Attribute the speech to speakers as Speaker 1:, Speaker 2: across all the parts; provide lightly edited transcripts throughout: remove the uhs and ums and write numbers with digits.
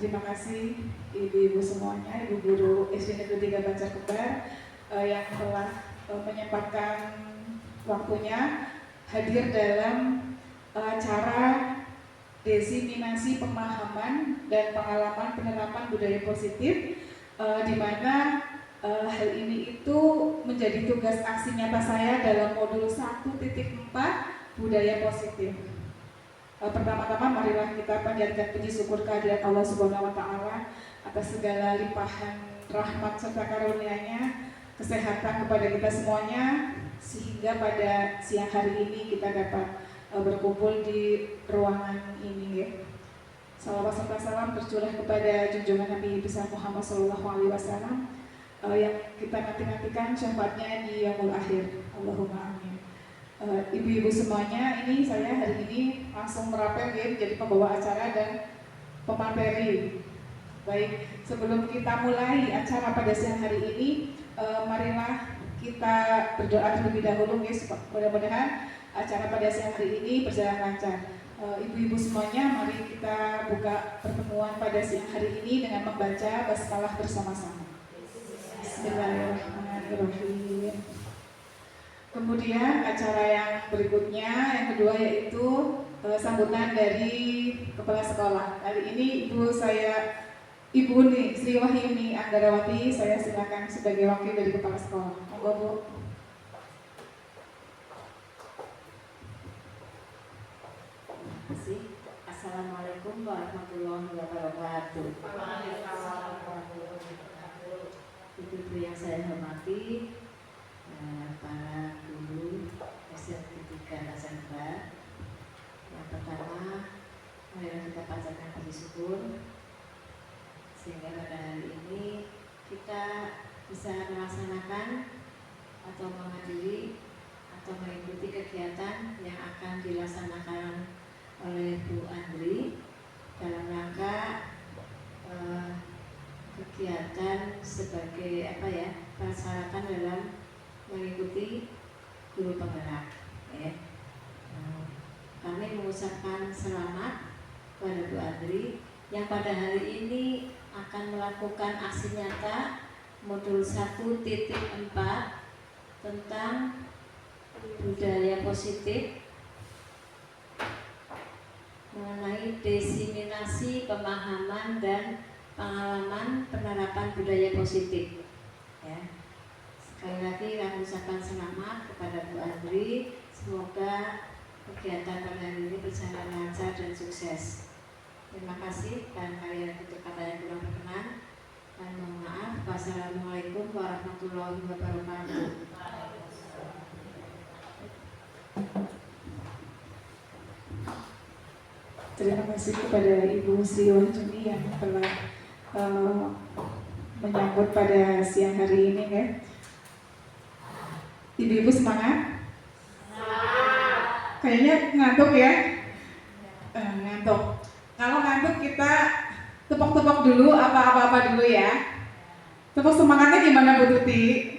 Speaker 1: Terima kasih ibu-ibu semuanya, ibu guru SD Negeri 3 Banjar Kembar yang telah menyempatkan waktunya hadir dalam acara diseminasi pemahaman dan pengalaman penerapan budaya positif, di mana hal ini itu menjadi tugas aksi nyata saya dalam modul 1.4 budaya positif. Pertama-tama marilah kita panjatkan puji syukur kehadirat Allah Subhanahu wa taala atas segala limpahan rahmat serta karunia-Nya, kesehatan kepada kita semuanya, sehingga pada siang hari ini kita dapat berkumpul di ruangan ini ya. Salawat serta salam tercurah kepada junjungan Nabi besar Muhammad SAW yang kita nanti-nantikan syafaatnya di yaumul akhir. Allahumma amin. Ibu-ibu semuanya, ini saya hari ini langsung merapel ya, jadi pembawa acara dan pemateri. Baik, sebelum kita mulai acara pada siang hari ini, marilah kita berdoa terlebih dahulu ya, mudah-mudahan acara pada siang hari ini berjalan lancar. Ibu-ibu semuanya, mari kita buka pertemuan pada siang hari ini dengan membaca basmalah bersama-sama. Bismillahirrahmanirrahim. Kemudian acara yang berikutnya, yang kedua yaitu sambutan dari kepala sekolah. Kali ini Ibu Sri Wahyuni Anggarawati, saya silakan sebagai wakil dari kepala sekolah. Monggo Bu.
Speaker 2: Terima kasih. Assalamualaikum warahmatullahi wabarakatuh. Ibu-ibu yang saya hormati, para guru SD 3 Banjar Kembar. Yang pertama, marilah kita panjatkan puji syukur sehingga pada hari ini kita bisa melaksanakan atau menghadiri atau mengikuti kegiatan yang akan dilaksanakan oleh Bu Andri dalam rangka kegiatan sebagai persyaratan dalam mengikuti guru penggerak ya. Kami mengucapkan selamat kepada Bu Andri yang pada hari ini akan melakukan aksi nyata modul 1.4 tentang budaya positif mengenai diseminasi pemahaman dan pengalaman penerapan budaya positif ya. Sekali lagi kami ucapkan selamat kepada Bu Andri. Semoga kegiatan pada hari ini berjalan lancar dan sukses. Terima kasih dan kalian tutup kata yang kurang berkenan dan mohon maaf. Wassalamualaikum warahmatullahi wabarakatuh.
Speaker 1: Terima kasih kepada Ibu Sri Wahyuni yang telah menyambut pada siang hari ini ya. Ibu-ibu semangat? Kayaknya ngantuk ya? Ngantuk. Kalau ngantuk kita tepok-tepok dulu apa-apa dulu ya. Tepuk semangatnya gimana Bu Tuti?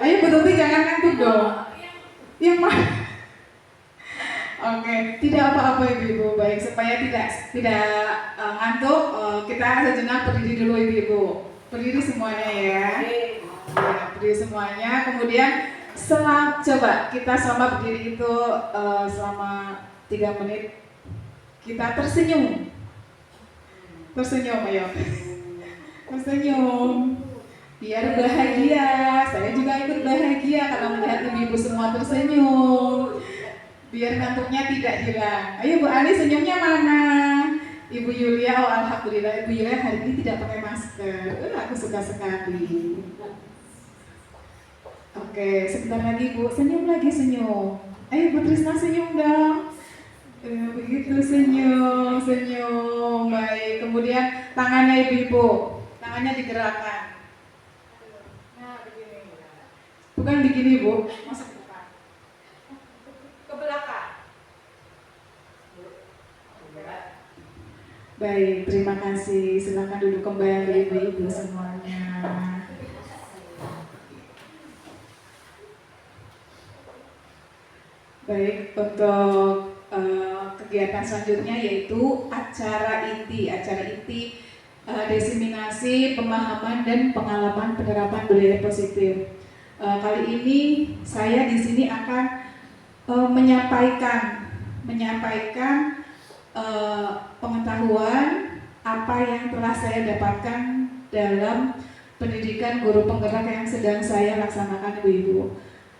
Speaker 1: Ayo Bu Tuti jangan ngantuk dong. Yang mana? Oke, tidak apa-apa ibu-ibu, baik supaya tidak ngantuk, kita sejenak berdiri dulu ibu-ibu. Berdiri semuanya ya. Berdiri semuanya. Kemudian coba kita selama berdiri itu selama 3 menit kita tersenyum. Tersenyum ayo. Tersenyum. Biar bahagia. Saya juga ikut bahagia karena melihat ibu-ibu semua tersenyum. Biar ngantuknya tidak hilang. Ayo Bu Ali, senyumnya mana? Ibu Yulia, oh alhamdulillah Ibu Yulia hari ini tidak pakai masker. Aku suka sekali. Oke, sebentar lagi Bu, senyum lagi senyum. Ayo Bu Trisna senyum dong. Begitu senyum. Baik, kemudian tangannya ibu-ibu, tangannya digerakkan. Nah begini. Bukan begini Bu, masa ke belakang. Baik, terima kasih. Silakan duduk kembali ibu-ibu semuanya. Baik, untuk kegiatan selanjutnya yaitu acara inti diseminasi pemahaman dan pengalaman penerapan budaya positif. Kali ini saya di sini akan menyampaikan pengetahuan apa yang telah saya dapatkan dalam pendidikan guru penggerak yang sedang saya laksanakan, Ibu-ibu.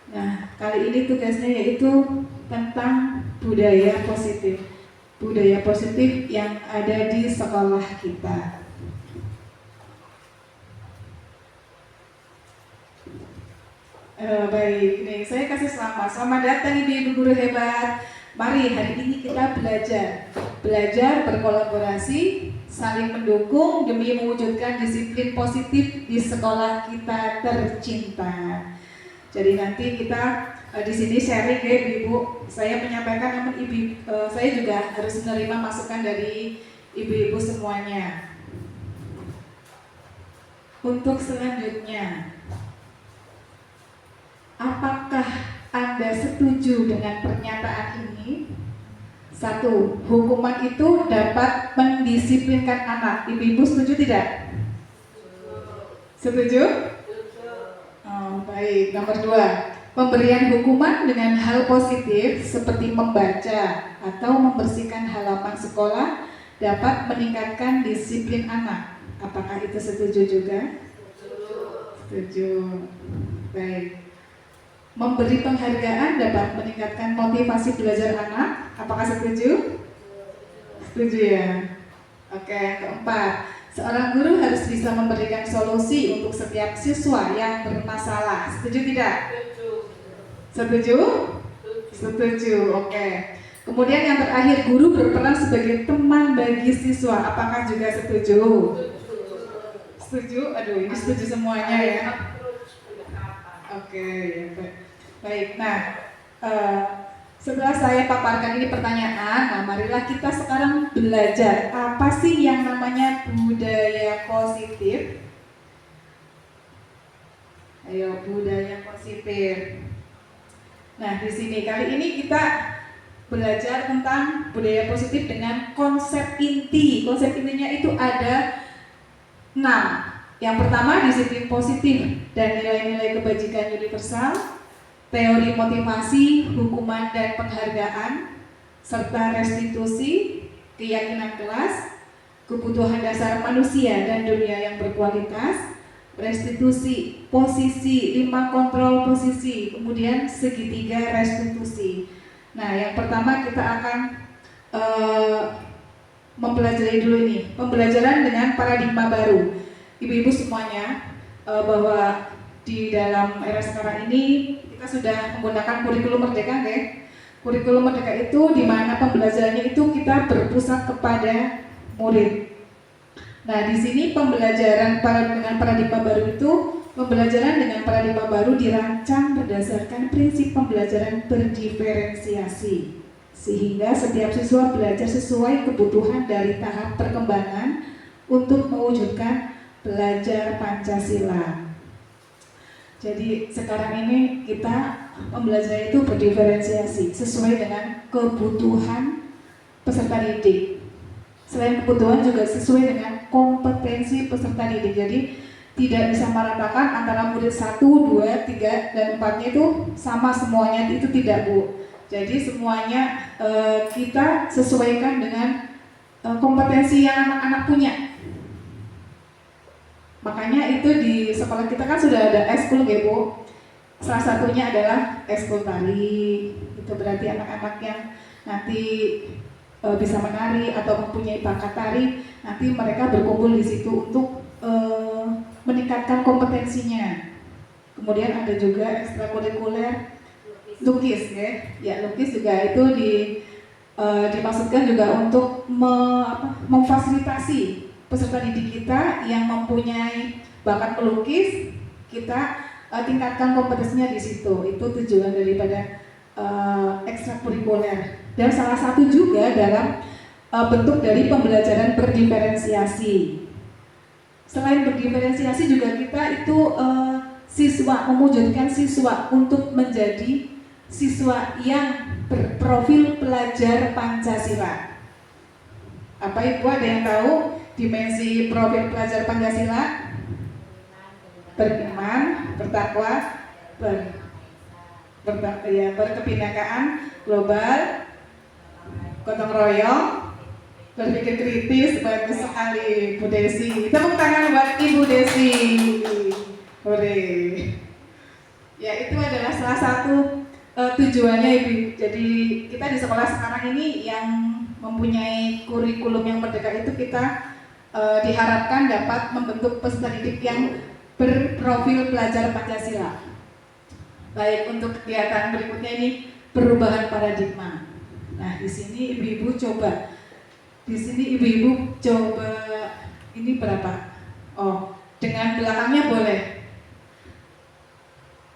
Speaker 1: Nah, kali ini tugasnya yaitu tentang budaya positif yang ada di sekolah kita. Baik, nih saya kasih selamat datang Ibu-ibu guru hebat. Mari hari ini kita belajar berkolaborasi, saling mendukung demi mewujudkan disiplin positif di sekolah kita tercinta. Jadi nanti kita di sini sharing ya Ibu. Saya menyampaikan, namun saya juga harus menerima masukan dari ibu-ibu semuanya. Untuk selanjutnya, apakah Anda setuju dengan pernyataan ini? 1. Hukuman itu dapat mendisiplinkan anak. Ibu-ibu setuju tidak? Setuju? Oh, baik. Nomor 2. Pemberian hukuman dengan hal positif seperti membaca atau membersihkan halaman sekolah dapat meningkatkan disiplin anak. Apakah itu setuju juga? Setuju. Baik. Memberi penghargaan dapat meningkatkan motivasi belajar anak. Apakah setuju? Setuju ya. Oke, keempat, seorang guru harus bisa memberikan solusi untuk setiap siswa yang bermasalah. Setuju tidak? Setuju? Setuju. Oke. Kemudian yang terakhir, guru berperan sebagai teman bagi siswa. Apakah juga setuju? Setuju? Aduh, ini setuju semuanya ya. Oke, baik. Nah, setelah saya paparkan ini pertanyaan, nah marilah kita sekarang belajar apa sih yang namanya budaya positif. Ayo, budaya positif. Nah, di sini kali ini kita belajar tentang budaya positif dengan konsep inti. Konsep intinya itu ada 6. Yang pertama, disiplin positif dan nilai-nilai kebajikan universal, teori motivasi, hukuman dan penghargaan, serta restitusi, keyakinan kelas, kebutuhan dasar manusia dan dunia yang berkualitas, restitusi, posisi, 5 kontrol posisi, kemudian segitiga restitusi. Nah, yang pertama kita akan mempelajari dulu ini, pembelajaran dengan paradigma baru. Ibu-ibu semuanya, bahwa di dalam era sekarang ini kita sudah menggunakan kurikulum merdeka, okay? Kurikulum merdeka itu di mana pembelajarannya itu kita berpusat kepada murid. Nah, di sini pembelajaran dengan paradigma baru itu, pembelajaran dengan paradigma baru dirancang berdasarkan prinsip pembelajaran berdiferensiasi, sehingga setiap siswa belajar sesuai kebutuhan dari tahap perkembangan untuk mewujudkan belajar Pancasila. Jadi sekarang ini kita pembelajaran itu berdiferensiasi sesuai dengan kebutuhan peserta didik. Selain kebutuhan juga sesuai dengan kompetensi peserta didik. Jadi tidak bisa meratakan antara murid 1, 2, 3, dan 4-nya itu sama semuanya, itu tidak, Bu. Jadi semuanya kita sesuaikan dengan kompetensi yang anak-anak punya. Makanya itu di sekolah kita kan sudah ada ekskul ya Bu. Salah satunya adalah ekskul tari. Itu berarti anak-anak yang nanti bisa menari atau mempunyai bakat tari, nanti mereka berkumpul di situ untuk meningkatkan kompetensinya. Kemudian ada juga ekstrakurikuler lukis ya. Ya, lukis juga itu dimaksudkan juga untuk memfasilitasi peserta didik kita yang mempunyai bakat melukis, kita tingkatkan kompetensinya di situ. Itu tujuan daripada ekstrakurikuler. Dan salah satu juga dalam bentuk dari pembelajaran berdiferensiasi. Selain berdiferensiasi juga kita itu mewujudkan siswa untuk menjadi siswa yang berprofil pelajar Pancasila. Apa Ibu ada yang tahu dimensi profil pelajar Pancasila? Beriman, bertakwa, berkebinekaan global, gotong royong, berpikir kritis. Bagus sekali Bu Desi. Tepuk tangan buat Ibu Desi. Hore. Ya, itu adalah salah satu tujuannya Ibu. Jadi kita di sekolah sekarang ini yang mempunyai kurikulum yang merdeka itu kita diharapkan dapat membentuk peserta didik yang berprofil pelajar Pancasila. Baik, untuk kegiatan berikutnya ini perubahan paradigma. Nah, di sini ibu-ibu coba. Di sini ibu-ibu coba ini berapa? Oh, dengan belakangnya boleh.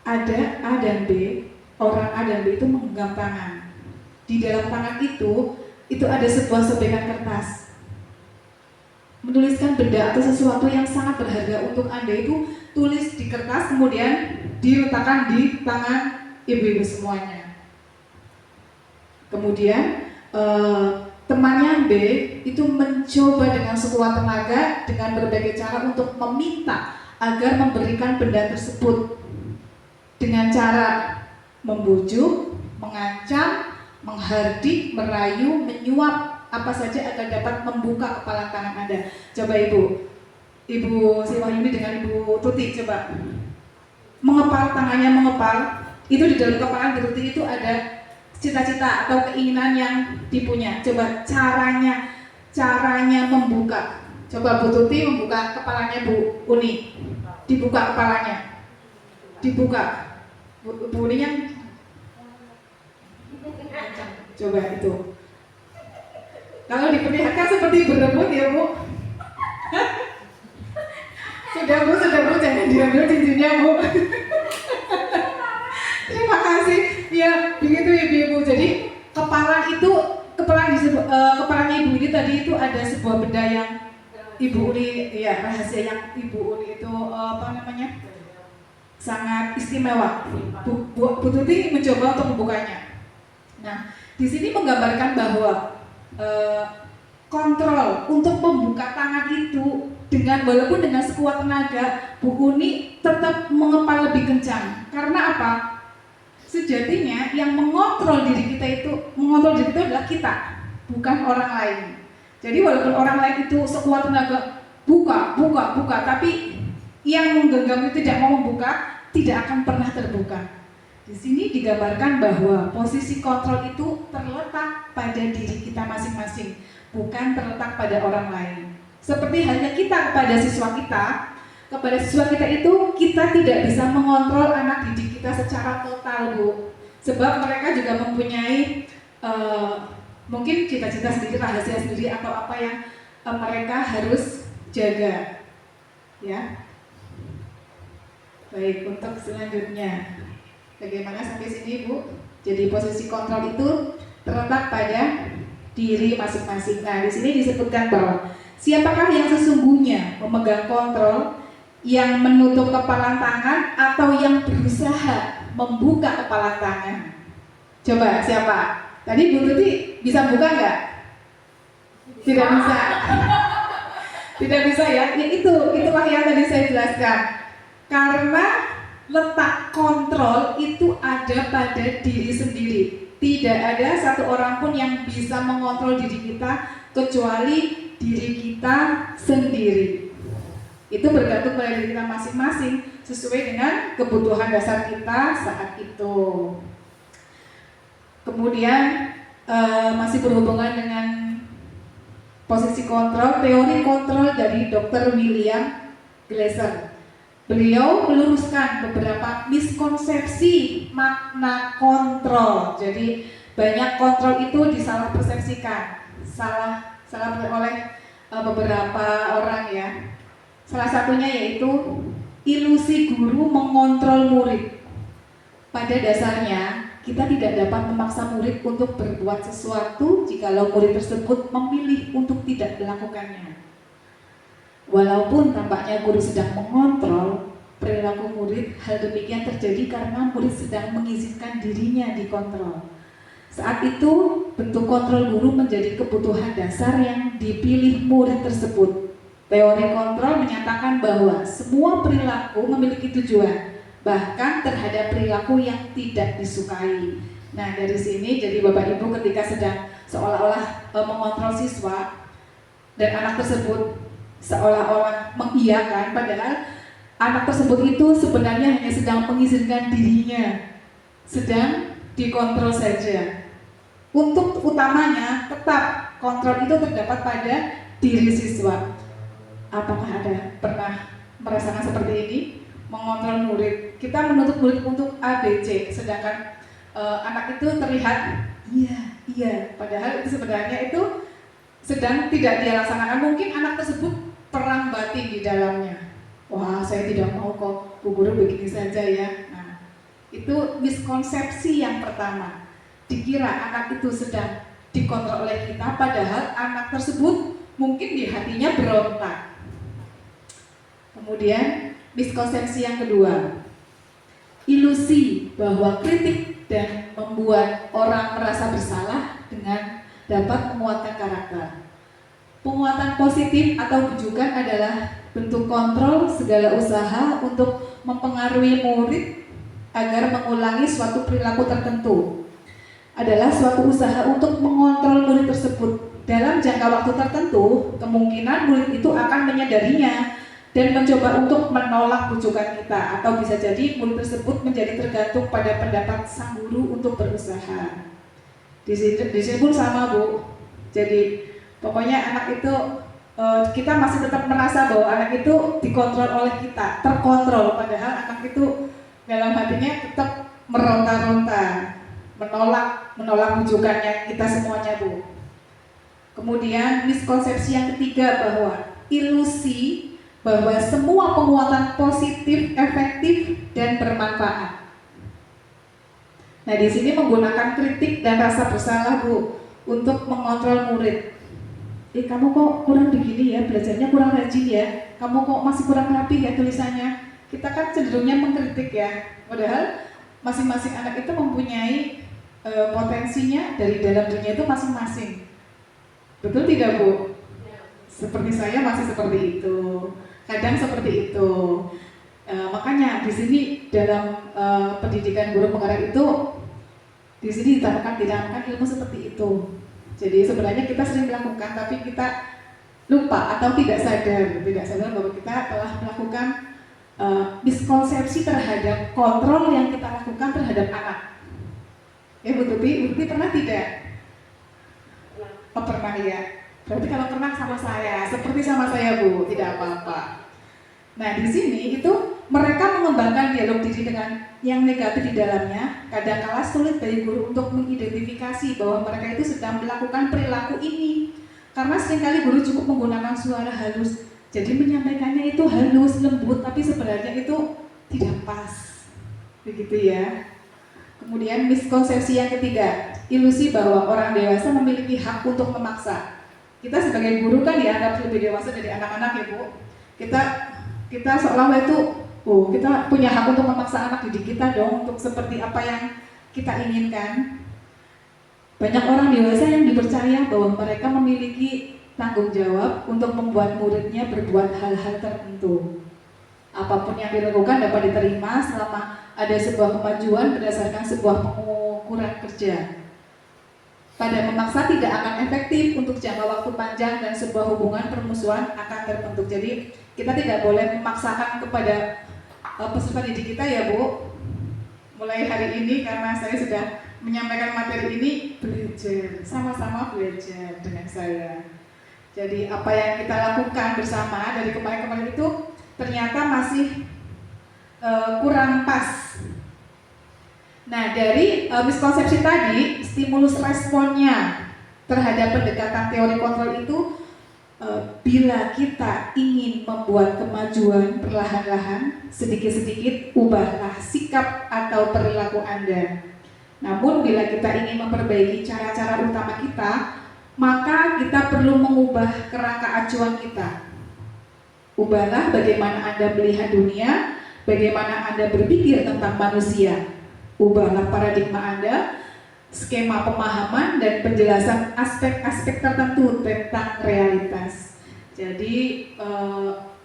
Speaker 1: Ada A dan B, orang A dan B itu menggenggam tangan. Di dalam tangan itu ada sebuah sobekan kertas. Menuliskan benda atau sesuatu yang sangat berharga untuk Anda itu tulis di kertas, kemudian diletakkan di tangan ibu-ibu semuanya. Kemudian temannya B itu mencoba dengan sekuat tenaga dengan berbagai cara untuk meminta agar memberikan benda tersebut dengan cara membujuk, mengancam, menghardik, merayu, menyuap, apa saja agar dapat membuka kepala tangan Anda. Coba Ibu Siwahyuni dengan Ibu Tuti coba mengepal tangannya, mengepal itu di dalam kepala Ibu Tuti itu ada cita-cita atau keinginan yang dipunya. Coba caranya membuka. Coba Bu Tuti membuka kepalanya Bu Uni, dibuka kepalanya, dibuka. Bu Uninya coba itu. Kalau diperlihatkan seperti berebut ya Bu. Sudah Bu, jangan diambil cincinnya Bu. Terima kasih. Ya, begitu Ibu. Jadi kepalanya Ibu ini tadi itu ada sebuah benda yang Ibu Uni, ya rahasia yang Ibu Uni itu sangat istimewa. Bu Tuti mencoba untuk membukanya. Nah, di sini menggambarkan bahwa kontrol untuk membuka tangan itu walaupun dengan sekuat tenaga, Bu Uni tetap mengepal lebih kencang. Karena apa? Sejatinya yang mengontrol diri kita itu adalah kita, bukan orang lain. Jadi walaupun orang lain itu sekuat tenaga buka, tapi yang menggenggam itu tidak mau membuka, tidak akan pernah terbuka. Di sini digambarkan bahwa posisi kontrol itu terletak pada diri kita masing-masing, bukan terletak pada orang lain. Seperti halnya kita kepada siswa kita itu kita tidak bisa mengontrol anak didik kita secara total Bu. Sebab mereka juga mempunyai mungkin cita-cita sendiri, rahasia sendiri atau apa yang mereka harus jaga. Ya. Baik, untuk selanjutnya. Bagaimana sampai sini Bu? Jadi posisi kontrol itu terletak pada diri masing-masing. Nah, di sini disebutkan bahwa siapakah yang sesungguhnya memegang kontrol, yang menutup kepala tangan atau yang berusaha membuka kepala tangan? Coba siapa? Tadi Bu Tuti bisa buka nggak? Tidak bisa. Tidak bisa ya? Itulah yang tadi saya jelaskan. Karena letak kontrol itu ada pada diri sendiri. Tidak ada satu orang pun yang bisa mengontrol diri kita kecuali diri kita sendiri. Itu bergantung pada diri kita masing-masing sesuai dengan kebutuhan dasar kita saat itu. Kemudian masih berhubungan dengan posisi kontrol, teori kontrol dari Dr. William Glasser. Beliau meluruskan beberapa miskonsepsi makna kontrol. Jadi banyak kontrol itu disalah persepsikan, salah oleh beberapa orang ya. Salah satunya yaitu ilusi guru mengontrol murid. Pada dasarnya kita tidak dapat memaksa murid untuk berbuat sesuatu jikalau murid tersebut memilih untuk tidak melakukannya. Walaupun tampaknya guru sedang mengontrol, perilaku murid. Hal demikian terjadi karena murid sedang mengizinkan dirinya dikontrol. Saat itu, bentuk kontrol guru menjadi kebutuhan dasar yang dipilih murid tersebut. Teori kontrol menyatakan bahwa semua perilaku memiliki tujuan, bahkan terhadap perilaku yang tidak disukai. Nah, dari sini jadi Bapak Ibu ketika sedang seolah-olah mengontrol siswa dan anak tersebut seolah-olah mengiyakan, padahal anak tersebut itu sebenarnya hanya sedang mengizinkan dirinya, sedang dikontrol saja. Untuk utamanya, tetap kontrol itu terdapat pada diri siswa. Apakah ada pernah merasakan seperti ini? Mengontrol murid, kita menuntut murid untuk A, B, C, sedangkan anak itu terlihat iya, padahal itu sebenarnya itu sedang tidak dia laksanakan. Mungkin anak tersebut perang batin di dalamnya. Wah, saya tidak mau kok, Bu Guru begini saja ya. Nah, itu miskonsepsi yang pertama. Dikira anak itu sedang dikontrol oleh kita, padahal anak tersebut mungkin di hatinya berontak. Kemudian miskonsepsi yang kedua, ilusi bahwa kritik dan membuat orang merasa bersalah dengan dapat menguatkan karakter. Penguatan positif atau bujukan adalah bentuk kontrol segala usaha untuk mempengaruhi murid agar mengulangi suatu perilaku tertentu. Adalah suatu usaha untuk mengontrol murid tersebut. Dalam jangka waktu tertentu, kemungkinan murid itu akan menyadarinya dan mencoba untuk menolak bujukan kita, atau bisa jadi murid tersebut menjadi tergantung pada pendapat sang guru untuk berusaha. Di sini pun sama, Bu. Jadi pokoknya anak itu kita masih tetap merasa bahwa anak itu dikontrol oleh kita, terkontrol, padahal anak itu dalam hatinya tetap meronta-ronta, menolak bujukannya kita semuanya, Bu. Kemudian miskonsepsi yang ketiga bahwa ilusi bahwa semua penguatan positif, efektif, dan bermanfaat. Nah, di sini menggunakan kritik dan rasa bersalah, Bu, untuk mengontrol murid. Kamu kok kurang begini ya, belajarnya kurang rajin ya, kamu kok masih kurang rapi ya tulisannya. Kita kan cenderungnya mengkritik ya, padahal masing-masing anak itu mempunyai potensinya dari dalam dirinya itu masing-masing. Betul tidak, Bu? Seperti saya masih seperti itu, kadang seperti itu. Makanya di sini dalam pendidikan guru penggerak itu, di sini ditanamkan ilmu seperti itu. Jadi sebenarnya kita sering melakukan, tapi kita lupa atau tidak sadar bahwa kita telah melakukan miskonsepsi terhadap kontrol yang kita lakukan terhadap anak. Ya, Bu Tuti pernah tidak? Oh, pernah ya. Berarti kalau pernah sama saya, seperti sama saya, Bu, tidak apa-apa. Nah, di sini itu mereka mengembangkan dialog diri dengan yang negatif di dalamnya. Kadang-kala sulit bagi guru untuk mengidentifikasi bahwa mereka itu sedang melakukan perilaku ini, karena seringkali guru cukup menggunakan suara halus, jadi menyampaikannya itu halus, lembut, tapi sebenarnya itu tidak pas, begitu ya. Kemudian miskonsepsi yang ketiga, ilusi bahwa orang dewasa memiliki hak untuk memaksa. Kita sebagai guru kan dianggap lebih dewasa dari anak-anak ya, Bu. Kita seolah-olah itu, kita punya hak untuk memaksa anak didik kita dong untuk seperti apa yang kita inginkan. Banyak orang dewasa yang dipercaya bahwa mereka memiliki tanggung jawab untuk membuat muridnya berbuat hal-hal tertentu. Apapun yang dilakukan dapat diterima selama ada sebuah kemajuan berdasarkan sebuah pengukuran kerja. Pada memaksa tidak akan efektif untuk jangka waktu panjang dan sebuah hubungan permusuhan akan terbentuk. Jadi kita tidak boleh memaksakan kepada peserta didik kita ya, Bu. Mulai hari ini karena saya sudah menyampaikan materi ini, belajar, sama-sama belajar dengan saya. Jadi apa yang kita lakukan bersama dari kemarin-kemarin itu ternyata masih kurang pas. Nah, dari miskonsepsi tadi, stimulus responnya terhadap pendekatan teori kontrol itu, bila kita ingin membuat kemajuan perlahan-lahan, sedikit-sedikit ubahlah sikap atau perilaku Anda. Namun bila kita ingin memperbaiki cara-cara utama kita, maka kita perlu mengubah kerangka acuan kita. Ubahlah bagaimana Anda melihat dunia bagaimana Anda berpikir tentang manusia. Ubahlah paradigma Anda, skema pemahaman dan penjelasan aspek-aspek tertentu tentang realitas. Jadi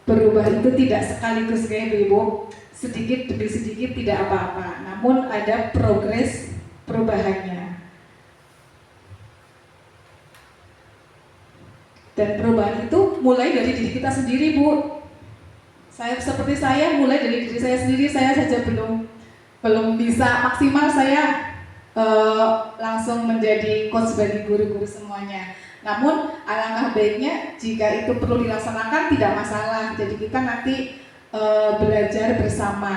Speaker 1: berubah itu tidak sekaligus kayak Ibu, sedikit demi sedikit tidak apa-apa, namun ada progres perubahannya. Dan perubahan itu mulai dari diri kita sendiri, Bu. Seperti saya mulai dari diri saya sendiri, saya saja belum bisa maksimal saya langsung menjadi coach bagi guru-guru semuanya. Namun alangkah baiknya jika itu perlu dilaksanakan tidak masalah. Jadi kita nanti belajar bersama.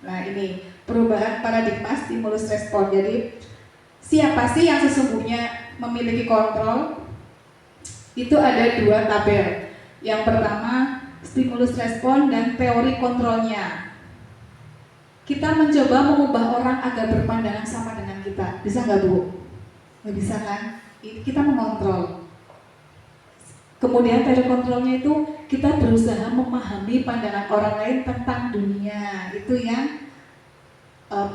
Speaker 1: Nah ini perubahan paradigma stimulus respon. Jadi siapa sih yang sesungguhnya memiliki kontrol? Itu ada 2 tabel. Yang pertama stimulus respon dan teori kontrolnya. Kita mencoba mengubah orang agar berpandangan sama dengan kita. Bisa nggak, Bu? Nggak bisa kan? Kita mengontrol. Kemudian teori kontrolnya itu kita berusaha memahami pandangan orang lain tentang dunia. Itu yang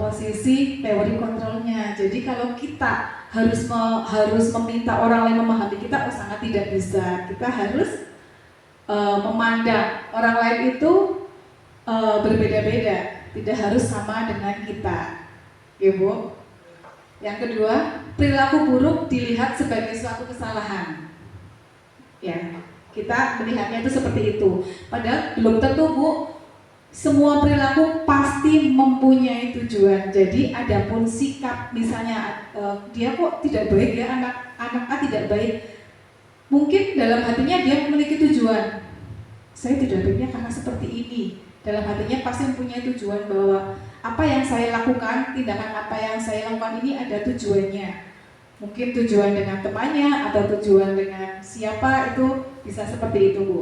Speaker 1: posisi teori kontrolnya. Jadi kalau kita harus meminta orang lain memahami kita, sangat tidak bisa. Kita harus memandang orang lain itu berbeda-beda, tidak harus sama dengan kita, ya Bu. Yang kedua, perilaku buruk dilihat sebagai suatu kesalahan. Ya, kita melihatnya itu seperti itu. Padahal belum tentu, Bu. Semua perilaku pasti mempunyai tujuan. Jadi adapun sikap, misalnya dia kok tidak baik ya, anak A tidak baik. Mungkin dalam hatinya dia memiliki tujuan. Saya tidak baiknya karena seperti ini. Dalam hatinya pasti mempunyai tujuan bahwa apa yang saya lakukan, tindakan apa yang saya lakukan ini ada tujuannya. Mungkin tujuan dengan temannya atau tujuan dengan siapa, itu bisa seperti itu, Bu.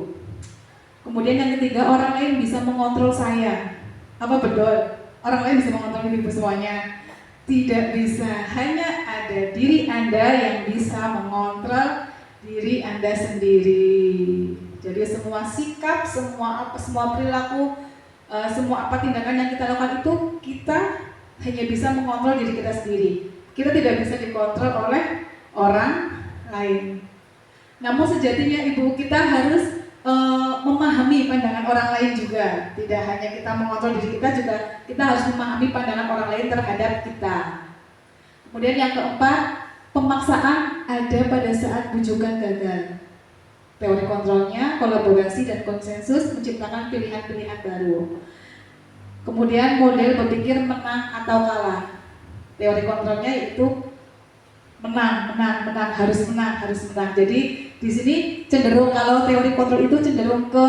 Speaker 1: Kemudian yang ketiga, orang lain bisa mengontrol saya. Apa betul? Orang lain bisa mengontrol Ibu semuanya? Tidak bisa. Hanya ada diri Anda yang bisa mengontrol diri Anda sendiri. Jadi semua sikap, semua perilaku, semua tindakan yang kita lakukan itu kita hanya bisa mengontrol diri kita sendiri. Kita tidak bisa dikontrol oleh orang lain. Namun sejatinya Ibu, kita harus memahami pandangan orang lain juga. Tidak hanya kita mengontrol diri kita, juga kita harus memahami pandangan orang lain terhadap kita. Kemudian yang keempat, pemaksaan ada pada saat bujukan gagal. Teori kontrolnya, kolaborasi dan konsensus menciptakan pilihan-pilihan baru. Kemudian model berpikir menang atau kalah. Teori kontrolnya itu menang, harus menang. Jadi di sini cenderung, kalau teori kontrol itu cenderung ke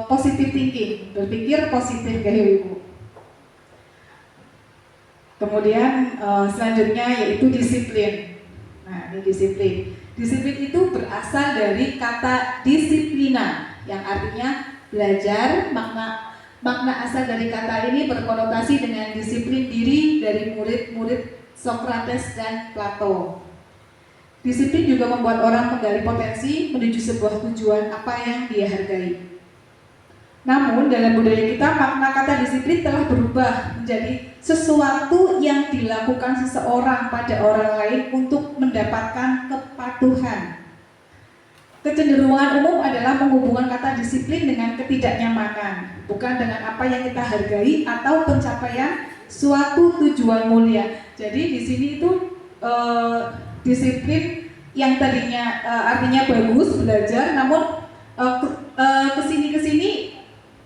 Speaker 1: positive thinking, berpikir positif kayak Ibu. Kemudian selanjutnya yaitu disiplin. Nah, ini disiplin. Disiplin itu berasal dari kata disiplina, yang artinya belajar. Makna asal dari kata ini berkonotasi dengan disiplin diri dari murid-murid Socrates dan Plato. Disiplin juga membuat orang menggali potensi menuju sebuah tujuan apa yang dia hargai. Namun dalam budaya kita, makna kata disiplin telah berubah menjadi sesuatu yang dilakukan seseorang pada orang lain untuk mendapatkan kepatuhan. Kecenderungan umum adalah menghubungkan kata disiplin dengan ketidaknyamanan, bukan dengan apa yang kita hargai atau pencapaian suatu tujuan mulia. Jadi di sini itu disiplin yang tadinya artinya bagus, belajar, namun kesini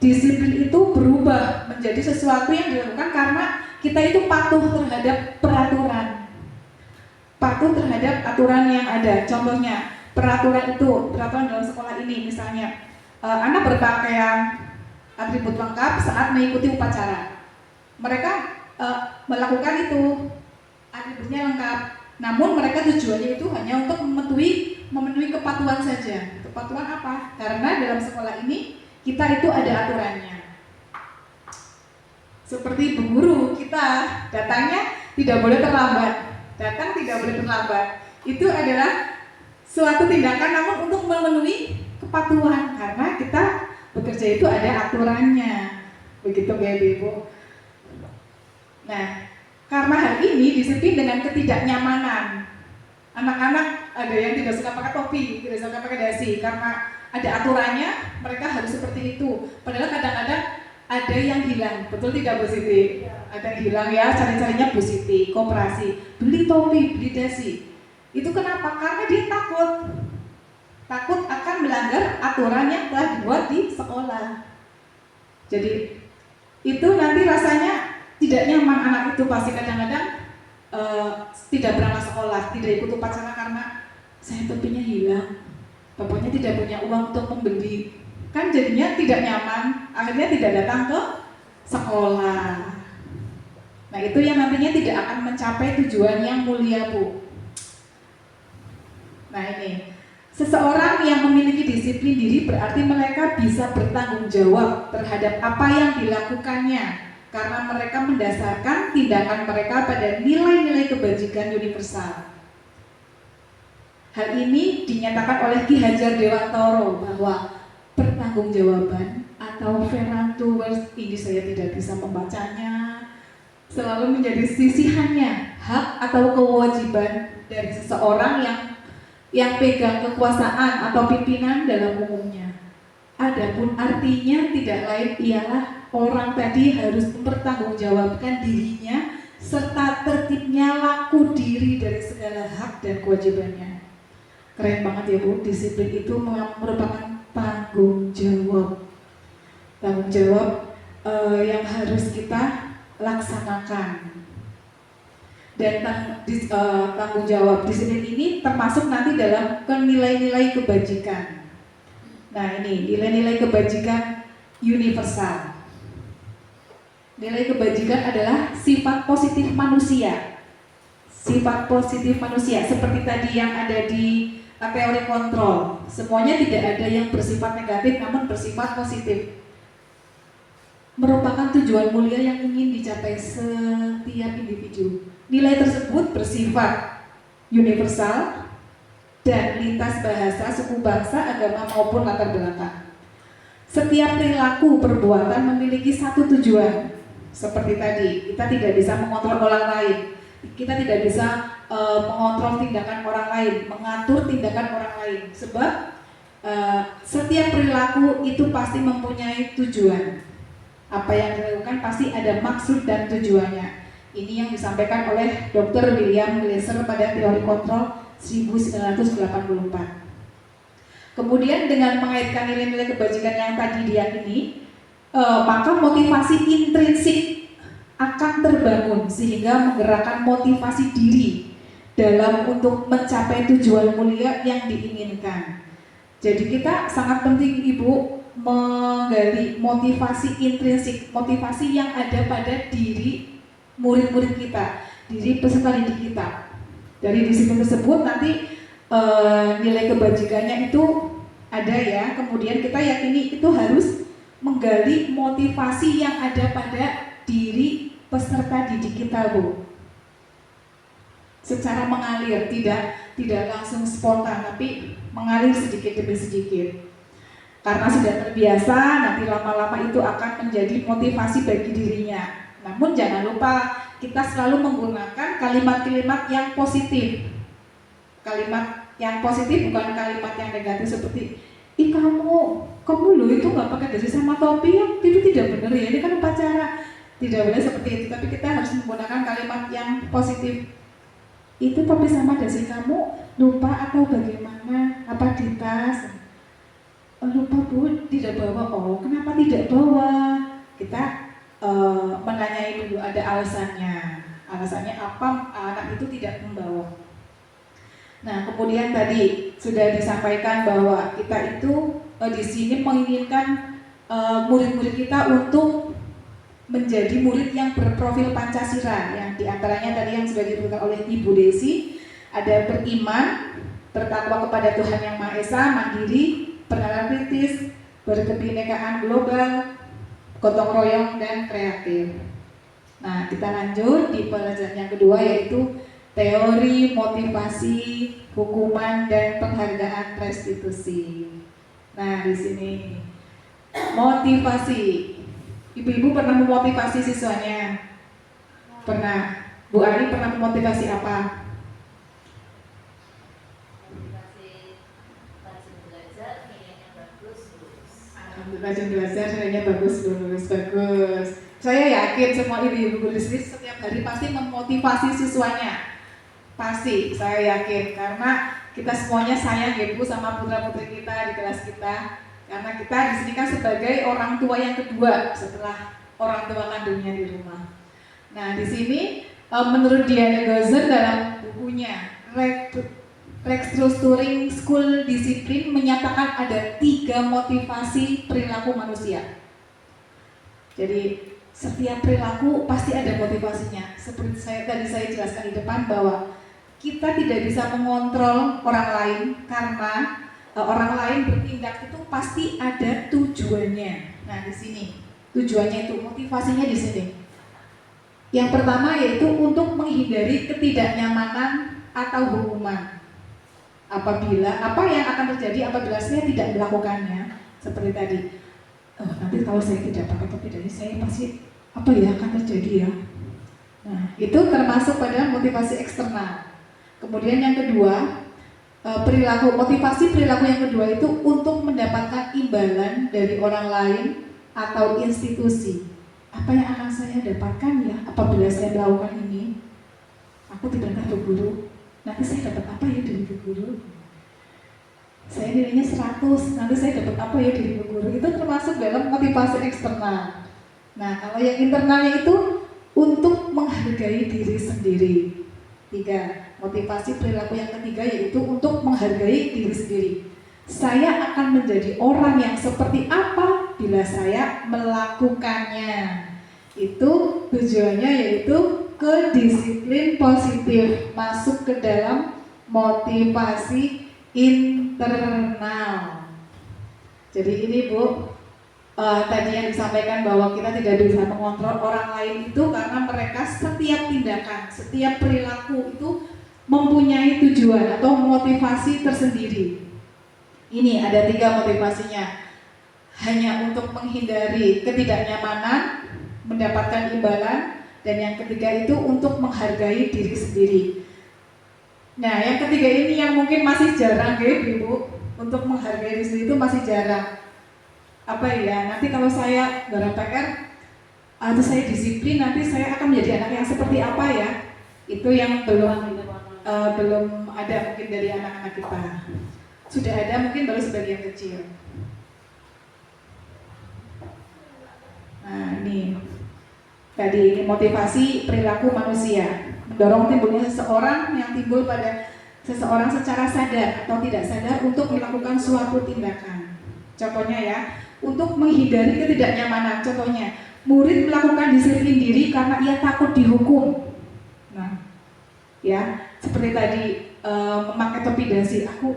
Speaker 1: disiplin itu berubah menjadi sesuatu yang dilakukan karena kita itu patuh terhadap peraturan, patuh terhadap aturan yang ada. Contohnya peraturan dalam sekolah ini, misalnya anak berpakaian atribut lengkap saat mengikuti upacara. Mereka melakukan itu, atributnya lengkap, namun mereka tujuannya itu hanya untuk memenuhi kepatuhan saja. Kepatuhan apa? Karena dalam sekolah ini kita itu ada aturannya. Seperti guru kita datangnya tidak boleh terlambat, datang tidak boleh terlambat. Itu adalah suatu tindakan namun untuk memenuhi kepatuhan, karena kita bekerja bekerja itu ada aturannya, begitu Bapak Ibu. Nah, karena hal ini disiplin dengan ketidaknyamanan. Anak-anak ada yang tidak suka pakai topi, tidak suka pakai dasi, karena ada aturannya, mereka harus seperti itu. Padahal kadang-kadang ada yang hilang, betul tidak Bu Siti? Ada yang hilang ya, cari-carinya Bu Siti, koperasi, beli topi, beli dasi. Itu kenapa? Karena dia takut akan melanggar aturan yang telah dibuat di sekolah. Jadi itu nanti rasanya tidak nyaman, anak itu pasti kadang-kadang tidak berangkat sekolah, tidak ikut upacara karena saya topinya hilang, bapaknya tidak punya uang untuk membeli, kan jadinya tidak nyaman, akhirnya tidak datang ke sekolah. Nah itu yang nantinya tidak akan mencapai tujuan yang mulia Bu. Nah ini, seseorang yang memiliki disiplin diri berarti mereka bisa bertanggung jawab terhadap apa yang dilakukannya, karena mereka mendasarkan tindakan mereka pada nilai-nilai kebajikan universal. Hal ini dinyatakan oleh Ki Hajar Dewantoro bahwa pertanggungjawaban atau Verantu Wers, ini saya tidak bisa membacanya, selalu menjadi sisihannya hak atau kewajiban dari seseorang yang pegang kekuasaan atau pimpinan dalam umumnya. Adapun artinya tidak lain ialah orang tadi harus mempertanggungjawabkan dirinya serta tertibnya laku diri dari segala hak dan kewajibannya. Keren banget ya Bu, disiplin itu merupakan tanggung jawab. Tanggung jawab yang harus kita laksanakan. Dan tanggung jawab disiplin ini termasuk nanti dalam nilai-nilai kebajikan. Nah ini nilai-nilai kebajikan universal. Nilai kebajikan adalah sifat positif manusia. Sifat positif manusia seperti tadi yang ada di teori kontrol. Semuanya tidak ada yang bersifat negatif namun bersifat positif. Merupakan tujuan mulia yang ingin dicapai setiap individu. Nilai tersebut bersifat universal dan lintas bahasa, suku bangsa, agama maupun latar belakang. Setiap perilaku perbuatan memiliki satu tujuan. Seperti tadi, kita tidak bisa mengontrol orang lain, kita tidak bisa mengontrol tindakan orang lain, mengatur tindakan orang lain. Sebab setiap perilaku itu pasti mempunyai tujuan. Apa yang dilakukan pasti ada maksud dan tujuannya. Ini yang disampaikan oleh Dr. William Glasser pada teori kontrol 1984. Kemudian dengan mengaitkan nilai-nilai kebajikan yang tadi diyakini, maka motivasi intrinsik akan terbangun sehingga menggerakkan motivasi diri dalam untuk mencapai tujuan mulia yang diinginkan. Jadi kita sangat penting Ibu menggali motivasi intrinsik, motivasi yang ada pada diri murid-murid kita, diri peserta didik kita. Dari disiplin tersebut nanti nilai kebajikannya itu ada ya. Kemudian kita yakini itu harus menggali motivasi yang ada pada diri peserta didik kita Bu. Secara mengalir, tidak langsung spontan, tapi mengalir sedikit demi sedikit. Karena sudah terbiasa, nanti lama-lama itu akan menjadi motivasi bagi dirinya. Namun jangan lupa kita selalu menggunakan kalimat-kalimat yang positif. Kalimat yang positif bukan kalimat yang negatif seperti ih kamu loh itu nggak pakai dasi sama topi ya, itu tidak benar ya, ini kan upacara. Tidak boleh seperti itu, tapi kita harus menggunakan kalimat yang positif. Itu topi sama dasi kamu lupa atau bagaimana? Apa di tas? Lupa Bu, tidak bawa. Oh, kenapa tidak bawa? Kita menanyai dulu, ada alasannya. Alasannya apa anak itu tidak membawa. Nah, kemudian tadi sudah disampaikan bahwa kita itu di sini menginginkan murid-murid kita untuk menjadi murid yang berprofil Pancasila, yang diantaranya tadi yang sudah disebutkan oleh Ibu Desi, ada beriman, bertakwa kepada Tuhan Yang Maha Esa, mandiri, bernalar kritis, berkebinekaan global, gotong royong, dan kreatif. Nah, kita lanjut di pelajaran yang kedua yaitu teori motivasi, hukuman, dan penghargaan restitusi. Nah, di sini Motivasi. Ibu-ibu pernah memotivasi siswanya? Pernah. Bu Ari pernah memotivasi apa? Rajin belajar, nilainya bagus, bagus. Saya yakin semua ibu-ibu guru di sini setiap hari pasti memotivasi siswanya. Pasti, saya yakin karena kita semuanya sayang ya Bu sama putra-putri kita di kelas kita. Karena kita di sini kan sebagai orang tua yang kedua setelah orang tua kandungnya di rumah. Nah, di sini menurut Diana Gozer dalam bukunya Restructuring School Discipline menyatakan ada 3 motivasi perilaku manusia. Jadi setiap perilaku pasti ada motivasinya. Seperti tadi saya jelaskan di depan bahwa kita tidak bisa mengontrol orang lain karena orang lain bertindak itu pasti ada tujuannya. Nah di sini tujuannya itu motivasinya di sini. Yang pertama yaitu untuk menghindari ketidaknyamanan atau hukuman. Apabila apa yang akan terjadi apabila saya tidak melakukannya, seperti tadi, nanti kalau saya tidak pakai topi dari saya pasti apa ya akan terjadi ya. Nah itu termasuk pada motivasi eksternal. Kemudian yang kedua, motivasi perilaku yang kedua itu untuk mendapatkan imbalan dari orang lain atau institusi. Apa yang akan saya dapatkan ya apabila saya melakukan ini? Aku tiba-tiba berguru. Nanti saya dapat apa ya dari Bu Guru? Saya nilainya 100, nanti saya dapat apa ya dari Bu Guru? Itu termasuk dalam motivasi eksternal. Nah, kalau yang internalnya itu untuk menghargai diri sendiri. 3, motivasi perilaku yang ketiga yaitu untuk menghargai diri sendiri. Saya akan menjadi orang yang seperti apa bila saya melakukannya. Itu tujuannya yaitu ke disiplin positif, masuk ke dalam motivasi internal. Jadi ini Bu, tadi yang disampaikan bahwa kita tidak bisa mengontrol orang lain itu karena mereka setiap tindakan, setiap perilaku itu mempunyai tujuan atau motivasi tersendiri. Ini ada 3 motivasinya. Hanya untuk menghindari ketidaknyamanan, mendapatkan imbalan, dan yang ketiga itu untuk menghargai diri sendiri. Nah, yang ketiga ini yang mungkin masih jarang ya Ibu, untuk menghargai diri sendiri itu masih jarang. Apa ya, nanti kalau saya garap PR atau saya disiplin, nanti saya akan menjadi anak yang seperti apa ya? Itu yang belum ada mungkin dari anak-anak kita. Sudah ada mungkin baru sebagian kecil. Nah, ini tadi ini motivasi perilaku manusia, mendorong timbulnya seseorang yang timbul pada seseorang secara sadar atau tidak sadar untuk melakukan suatu tindakan. Contohnya ya, untuk menghindari ketidaknyamanan. Contohnya, murid melakukan disiplin diri karena ia takut dihukum. Nah, ya seperti tadi memakai topi dasi, aku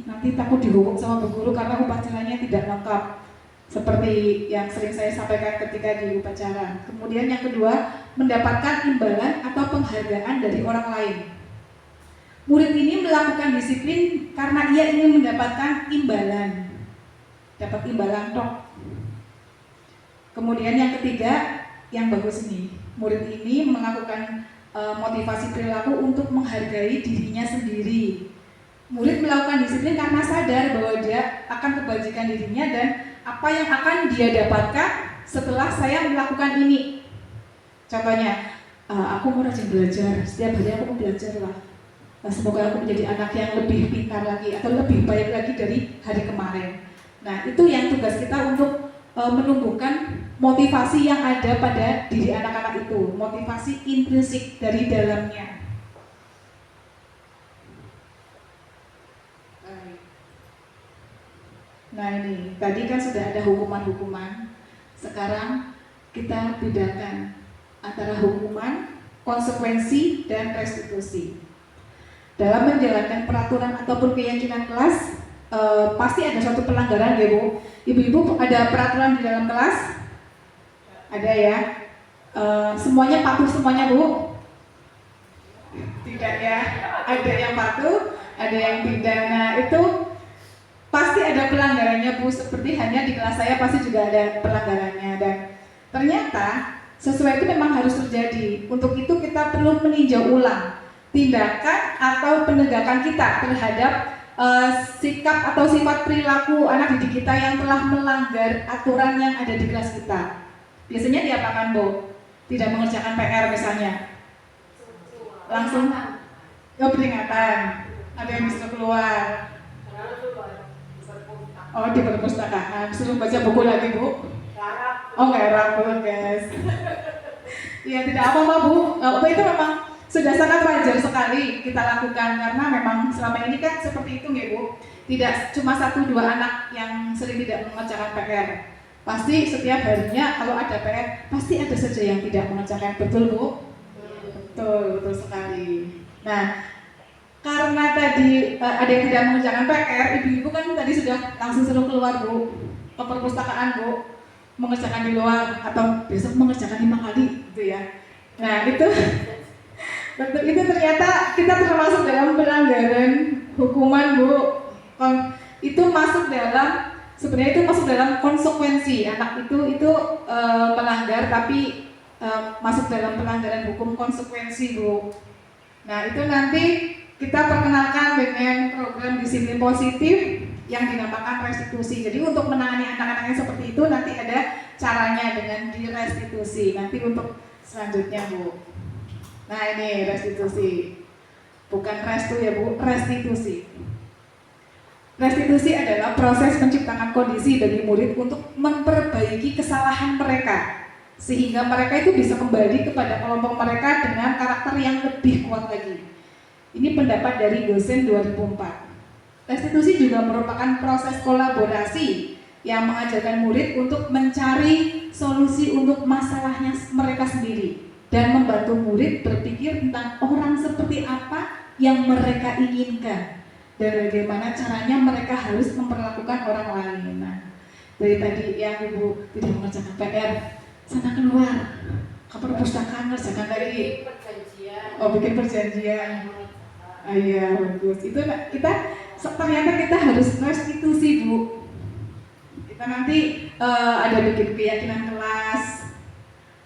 Speaker 1: nanti takut dihukum sama bu guru karena upacaranya tidak lengkap. Seperti yang sering saya sampaikan ketika di upacara. Kemudian yang kedua, mendapatkan imbalan atau penghargaan dari orang lain. Murid ini melakukan disiplin karena ia ingin mendapatkan imbalan. Dapat imbalan tok. Kemudian yang ketiga, yang bagus nih, murid ini melakukan motivasi perilaku untuk menghargai dirinya sendiri. Murid melakukan disiplin karena sadar bahwa dia akan kebajikan dirinya dan apa yang akan dia dapatkan setelah saya melakukan ini. Contohnya, aku mau rajin belajar, setiap hari aku mau belajar lah. Semoga aku menjadi anak yang lebih pintar lagi atau lebih baik lagi dari hari kemarin. Nah, itu yang tugas kita untuk menumbuhkan motivasi yang ada pada diri anak-anak itu, motivasi intrinsik dari dalamnya. Nah ini, tadi kan sudah ada hukuman-hukuman. Sekarang kita bedakan antara hukuman, konsekuensi, dan restitusi. Dalam menjalankan peraturan ataupun keyakinan kelas, pasti ada suatu pelanggaran ya Bu. Ibu-ibu ada peraturan di dalam kelas? Ada ya? Semuanya patuh semuanya Bu? Tidak ya? Ada yang patuh, ada yang tidak. Nah itu pasti ada pelanggarannya Bu. Bu, seperti hanya di kelas saya pasti juga ada pelanggarannya, dan ternyata sesuai itu memang harus terjadi. Untuk itu kita perlu meninjau ulang tindakan atau penegakan kita terhadap sikap atau sifat perilaku anak didik kita yang telah melanggar aturan yang ada di kelas kita. Biasanya diapakan, Bu? Tidak mengerjakan PR misalnya, langsung peringatan, ada yang disuruh keluar. Oh, di perpustakaan, suruh baca buku lagi, Bu. Oh, ngarap, guys. Ya, tidak apa-apa, Bu. Itu memang sudah sangat wajar sekali kita lakukan, karena memang selama ini kan seperti itu, ya, Bu. Tidak cuma 1-2 anak yang sering tidak mengerjakan PR. Pasti setiap harinya kalau ada PR, pasti ada saja yang tidak mengerjakan. Betul, Bu? Betul sekali. Nah, karena tadi ada yang tidak mengerjakan PR, ibu-ibu kan tadi sudah langsung suruh keluar, Bu, ke perpustakaan, Bu, mengerjakan di luar, atau besok mengerjakan 5 kali, gitu ya. Nah, itu betul, itu ternyata kita termasuk dalam pelanggaran hukuman, Bu. Itu masuk dalam, sebenarnya itu masuk dalam konsekuensi. Anak itu melanggar, tapi masuk dalam pelanggaran hukum konsekuensi, Bu. Nah, itu nanti kita perkenalkan dengan program disiplin positif yang dinamakan restitusi. Jadi untuk menangani anak-anak yang seperti itu nanti ada caranya dengan direstitusi. Nanti untuk selanjutnya, Bu. Nah, ini restitusi. Bukan restu ya, Bu, restitusi. Restitusi adalah proses menciptakan kondisi bagi murid untuk memperbaiki kesalahan mereka, sehingga mereka itu bisa kembali kepada kelompok mereka dengan karakter yang lebih kuat lagi. Ini pendapat dari dosen 2004. Restitusi juga merupakan proses kolaborasi yang mengajarkan murid untuk mencari solusi untuk masalahnya mereka sendiri dan membantu murid berpikir tentang orang seperti apa yang mereka inginkan dan bagaimana caranya mereka harus memperlakukan orang lain. Nah, dari tadi yang Ibu tidak mengerjakan PR, sana keluar ke perpustakaan, ngerjakan lagi. Bikin perjanjian. Iya, bagus. Itu kita ternyata kita harus restitusi, Bu. Kita nanti ada bikin keyakinan kelas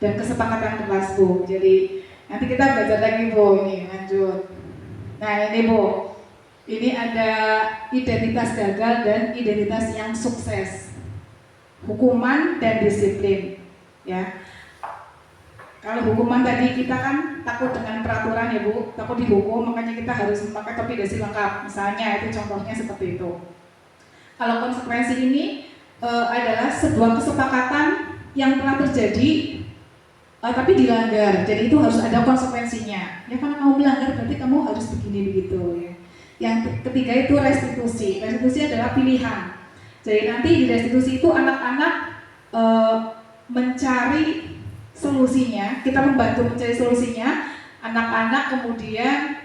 Speaker 1: dan kesepakatan kelas, Bu. Jadi nanti kita belajar lagi, Bu. Ini lanjut. Nah, ini, Bu. Ini ada identitas gagal dan identitas yang sukses. Hukuman dan disiplin, ya. Kalau hukuman tadi kita kan takut dengan peraturan, ya, Bu, takut dihukum, makanya kita harus memakai topi dasi lengkap. Misalnya itu contohnya seperti itu. Kalau konsekuensi ini adalah sebuah kesepakatan yang telah terjadi tapi dilanggar. Jadi itu harus ada konsekuensinya. Ya, karena kamu melanggar berarti kamu harus begini begitu, ya. Yang ketiga itu restitusi. Restitusi adalah pilihan. Jadi nanti di restitusi itu anak-anak mencari solusinya, kita membantu mencari solusinya. Anak-anak kemudian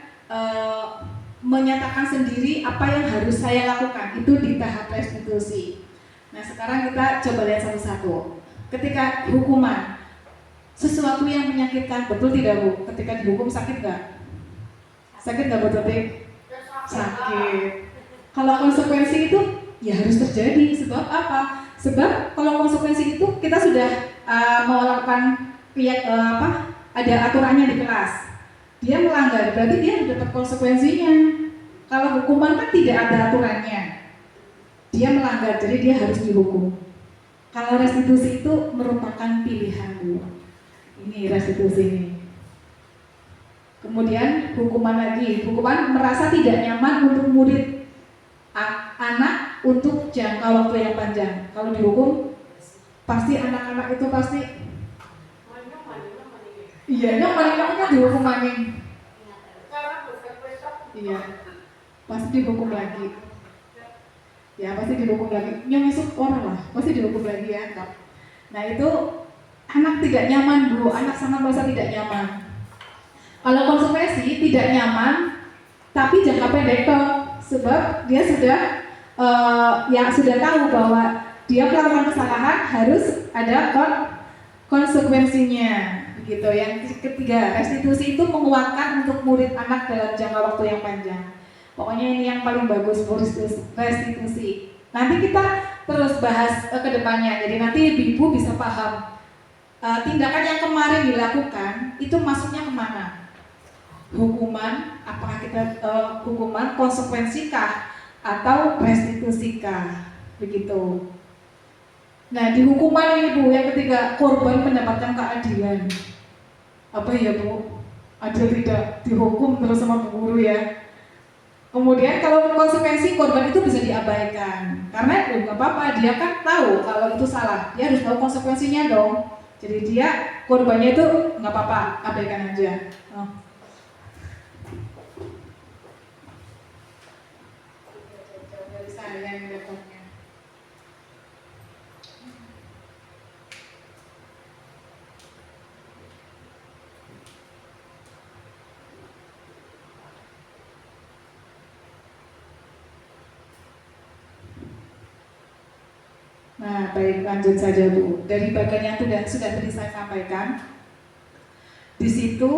Speaker 1: menyatakan sendiri apa yang harus saya lakukan. Itu di tahap restitusi. Nah, sekarang kita coba lihat satu-satu. Ketika hukuman, sesuatu yang menyakitkan, betul tidak, Bu? Ketika dihukum sakit nggak? Sakit nggak, Bu Tuti? Sakit. Kalau konsekuensi itu ya harus terjadi. Sebab apa? Sebab kalau konsekuensi itu kita sudah melakukan ada aturannya di kelas. Dia melanggar, berarti dia harus dapat konsekuensinya. Kalau hukuman kan tidak ada aturannya. Dia melanggar, jadi dia harus dihukum. Kalau restitusi itu merupakan pilihan, Bu. Ini restitusi ini. Kemudian hukuman lagi. Hukuman merasa tidak nyaman untuk murid anak untuk jangka waktu yang panjang. Kalau dihukum, pasti anak-anak itu pasti iya, maling-malingnya dihukum maling. Iya, pasti dihukum lagi. Ya, pasti dihukum lagi. Nyongesuk orang lah, pasti dihukum lagi ya. Nah, itu anak tidak nyaman, Bu. Anak sangat merasa tidak nyaman. Kalau konsekuensi tidak nyaman, tapi jangka pendek toh, sebab dia sudah sudah tahu bahwa dia melakukan kesalahan harus ada konsekuensinya. Gitu. Yang ketiga, restitusi itu menguatkan untuk murid anak dalam jangka waktu yang panjang. Pokoknya ini yang paling bagus, restitusi. Nanti kita terus bahas ke depannya. Jadi nanti ibu-ibu bisa paham tindakan yang kemarin dilakukan itu masuknya kemana? Hukuman, apakah kita hukuman konsekuensikah atau restitusikah? Begitu. Nah, di hukuman ini Bu, yang ketiga, korban mendapatkan keadilan. Apa ya Bu? Adil tidak dihukum terus sama bu guru ya. Kemudian kalau konsekuensi korban itu bisa diabaikan karena nggak apa-apa, dia kan tahu kalau itu salah, dia harus tahu konsekuensinya dong. Jadi dia korbannya itu nggak apa-apa, abaikan aja. Dari saya yang dapatnya. Nah, baik, lanjut saja Bu. Dari bagian yang sudah tadi saya sampaikan, di situ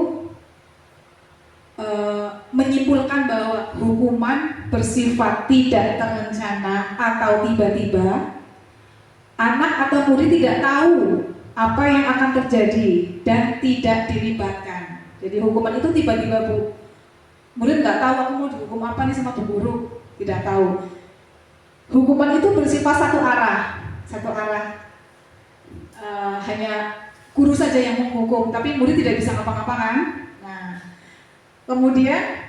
Speaker 1: menyimpulkan bahwa hukuman bersifat tidak terencana atau tiba-tiba, anak atau murid tidak tahu apa yang akan terjadi dan tidak dilibatkan. Jadi hukuman itu tiba-tiba Bu. Murid nggak tahu aku mau dihukum apa nih sama bu guru, tidak tahu. Hukuman itu bersifat satu arah. Hanya guru saja yang menghukum, tapi murid tidak bisa ngapa-ngapakan. Nah, kemudian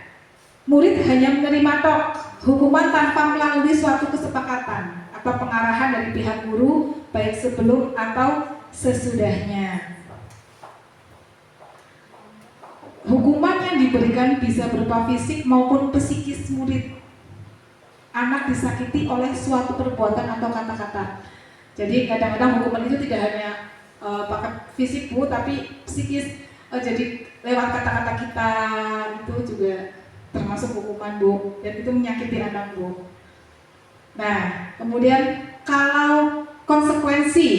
Speaker 1: murid hanya menerima tok hukuman tanpa melalui suatu kesepakatan atau pengarahan dari pihak guru, baik sebelum atau sesudahnya. Hukuman yang diberikan bisa berupa fisik maupun psikis murid. Anak disakiti oleh suatu perbuatan atau kata-kata. Jadi kadang-kadang hukuman itu tidak hanya pakai fisik Bu, tapi psikis. Jadi lewat kata-kata kita itu juga termasuk hukuman Bu, dan itu menyakiti anak Bu. Nah, kemudian kalau konsekuensi,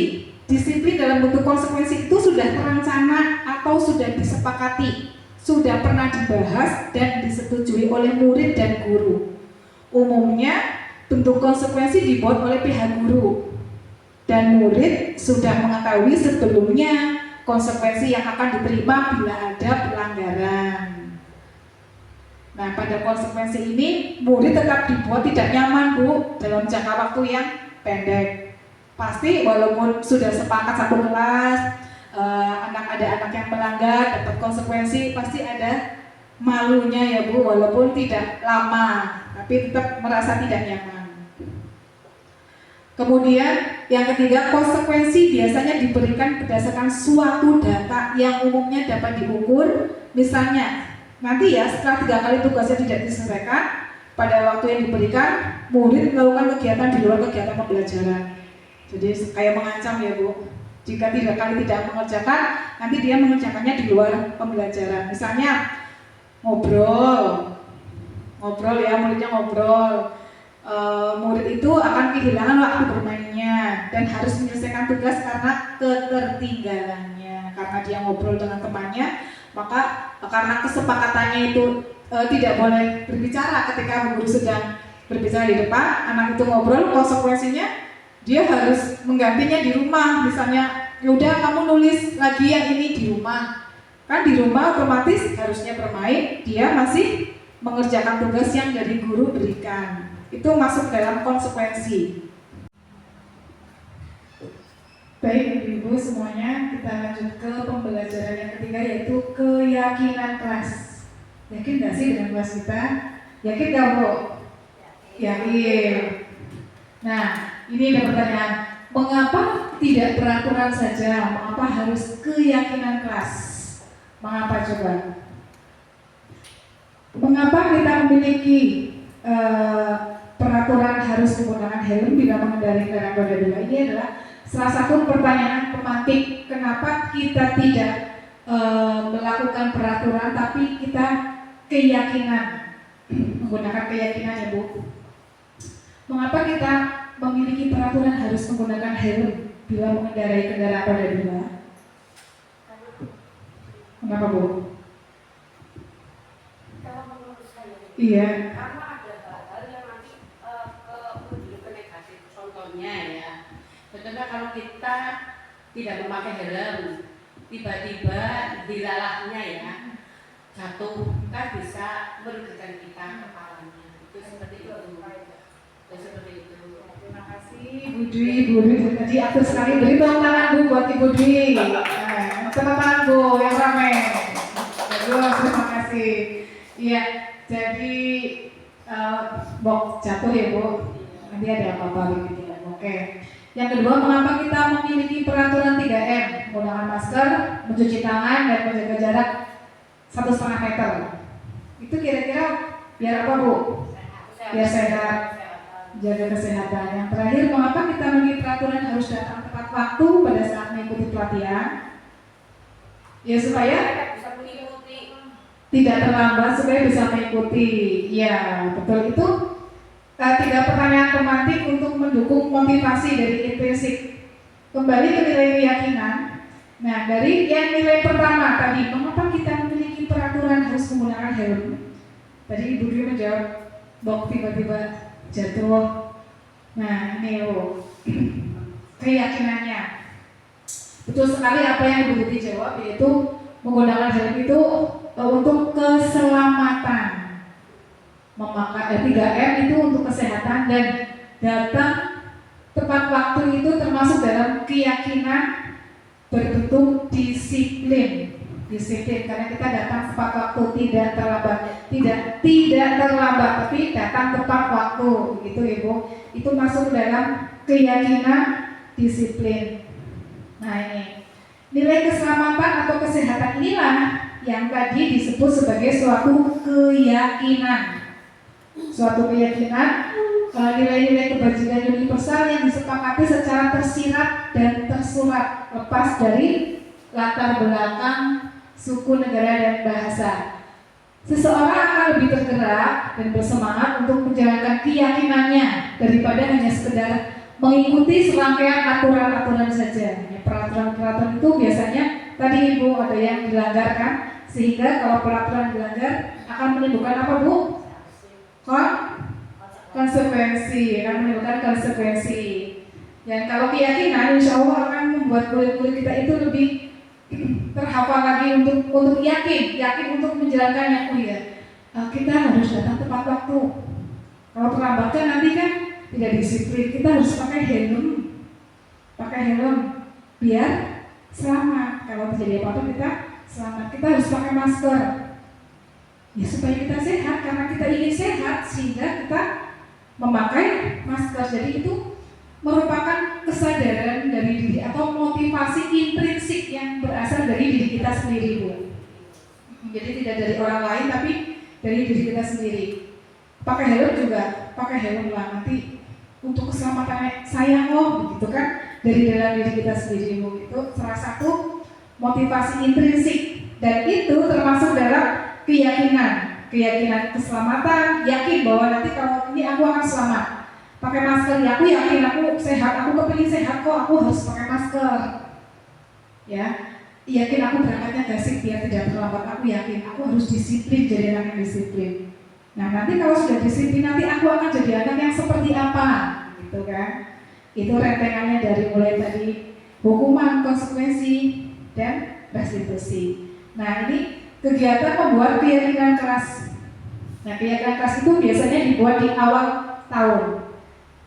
Speaker 1: disiplin dalam bentuk konsekuensi itu sudah terencana atau sudah disepakati, sudah pernah dibahas dan disetujui oleh murid dan guru. Umumnya bentuk konsekuensi dibuat oleh pihak guru dan murid sudah mengetahui sebelumnya konsekuensi yang akan diterima bila ada pelanggaran. Nah, pada konsekuensi ini murid tetap dibuat tidak nyaman Bu dalam jangka waktu yang pendek. Pasti walaupun sudah sepakat satu kelas, ada anak yang melanggar dapat konsekuensi, pasti ada malunya ya Bu, walaupun tidak lama, tapi tetap merasa tidak nyaman. Kemudian yang ketiga, konsekuensi biasanya diberikan berdasarkan suatu data yang umumnya dapat diukur. Misalnya, nanti ya setelah 3 kali tugasnya tidak diselesaikan, pada waktu yang diberikan, murid melakukan kegiatan di luar kegiatan pembelajaran. Jadi kayak mengancam ya Bu, jika 3 kali tidak mengerjakan, nanti dia mengerjakannya di luar pembelajaran. Misalnya ngobrol ya, muridnya ngobrol. Murid itu akan kehilangan waktu bermainnya dan harus menyelesaikan tugas karena ketertinggalannya. Karena dia ngobrol dengan temannya, maka karena kesepakatannya itu tidak boleh berbicara ketika guru sedang berbicara di depan, anak itu ngobrol, konsekuensinya dia harus menggantinya di rumah. Misalnya, yaudah kamu nulis lagi yang ini di rumah. Kan di rumah otomatis harusnya bermain, dia masih mengerjakan tugas yang dari guru berikan. Itu masuk dalam konsekuensi. Baik Ibu semuanya, kita lanjut ke pembelajaran yang ketiga, yaitu keyakinan kelas. Yakin gak sih dengan kelas kita? Yakin gak Bu? Yakin. Nah, ini ada pertanyaan, mengapa tidak peraturan saja? Mengapa harus keyakinan kelas? Mengapa coba? Mengapa kita memiliki peraturan harus menggunakan helm bila mengendarai kendaraan roda 2? Ini adalah salah satu pertanyaan pemantik kenapa kita tidak melakukan peraturan, tapi kita keyakinan, menggunakan keyakinan ya Bu. Mengapa kita memiliki peraturan harus menggunakan helm bila mengendarai kendaraan roda 2? Mengapa Bu?
Speaker 3: Kalau menurut saya,
Speaker 1: Iya.
Speaker 3: karena ada hal-hal yang nanti ke negatif. Contohnya ya, Contohnya kalau kita tidak memakai helm, tiba-tiba dilalahnya ya jatuh, kan bisa merugikan kita kepalanya. Itu seperti itu. Itu seperti itu.
Speaker 1: Terima kasih Bu Dwi. Bu Dwi tadi aktif sekali. Beri tepuk tangan Bu buat Ibu Dwi. Tepuk tangan Bu yang ramai. Bagus, terima kasih. Iya, jadi bok jatuh ya Bu. Nanti ada apa-apa gitu ya. Oke. Yang kedua, mengapa kita memiliki peraturan 3M? Menggunakan masker, mencuci tangan, dan menjaga jarak 1,5 meter. Itu kira-kira biar apa Bu? Biar sehat, jaga kesehatan. Yang terakhir, mengapa kita memiliki peraturan harus datang tepat waktu pada saat mengikuti pelatihan? Ya supaya
Speaker 3: Bisa mengikuti.
Speaker 1: tidak terlambat, supaya bisa mengikuti. Ya betul itu. 3 pertanyaan pemantik untuk mendukung motivasi dari intrinsik. Kembali ke nilai keyakinan. Nah, dari yang nilai pertama tadi, mengapa kita memiliki peraturan harus menggunakan helm? Tadi Ibu Dwi menjawab, dok tiba-tiba jatuh. Nah, ini keyakinannya. Betul sekali apa yang Ibu Dwi jawab, yaitu menggunakan helm itu untuk keselamatan. Memakai 3M itu untuk kesehatan, dan datang tepat waktu itu termasuk dalam keyakinan berbentuk disiplin. Karena kita datang tepat waktu, tidak terlambat, tidak terlambat, tapi datang tepat waktu, begitu Ibu. Itu masuk dalam keyakinan disiplin. Nah ini nilai keselamatan atau kesehatan inilah yang tadi disebut sebagai suatu keyakinan. Suatu keyakinan, nilai-nilai kebajikan universal yang disepakati secara tersirat dan tersurat, lepas dari latar belakang, suku, negara, dan bahasa. Seseorang akan lebih tergerak dan bersemangat untuk menjalankan keyakinannya daripada hanya sekedar mengikuti serangkaian aturan-aturan saja. Peraturan-peraturan itu biasanya tadi Ibu ada yang dilanggar kan, sehingga kalau peraturan dilanggar akan menimbulkan apa Bu? Konsekuensi, akan menimbulkan konsekuensi. Dan kalau keyakinan, insya Allah akan membuat kulit-kulit kita itu lebih terhafal lagi untuk yakin untuk menjalankannya. Oh ya, kita harus datang tepat waktu. Kalau terlambatkan nanti kan tidak disiplin. Kita harus pakai helm biar selamat. Kalau terjadi apa-apa kita selamat. Kita harus pakai masker. Ya supaya kita sehat, karena kita ingin sehat sehingga kita memakai masker. Jadi itu merupakan kesadaran dari diri atau motivasi intrinsik yang berasal dari diri kita sendiri Bu. Jadi tidak dari orang lain tapi dari diri kita sendiri. Pakai helm juga, pakai helm lah nanti untuk keselamatan saya begitu kan, dari dalam diri kita sendiri Bu. Itu salah satu motivasi intrinsik, dan itu termasuk dalam keyakinan keselamatan, yakin bahwa nanti kalau ini aku akan selamat. Pakai masker, ya aku yakin aku sehat, aku kepingin sehat kok, aku harus pakai masker. Ya, yakin aku berangkatnya gasik biar tidak terlambat, aku yakin aku harus disiplin, jadi anak yang disiplin. Nah nanti kalau sudah disiplin, nanti aku akan jadi anak yang seperti apa, gitu kan? Itu rentengannya dari mulai tadi hukuman, konsekuensi, dan restitusi. Nah ini kegiatan membuat keyakinan keras. Nah keyakinan keras itu biasanya dibuat di awal tahun,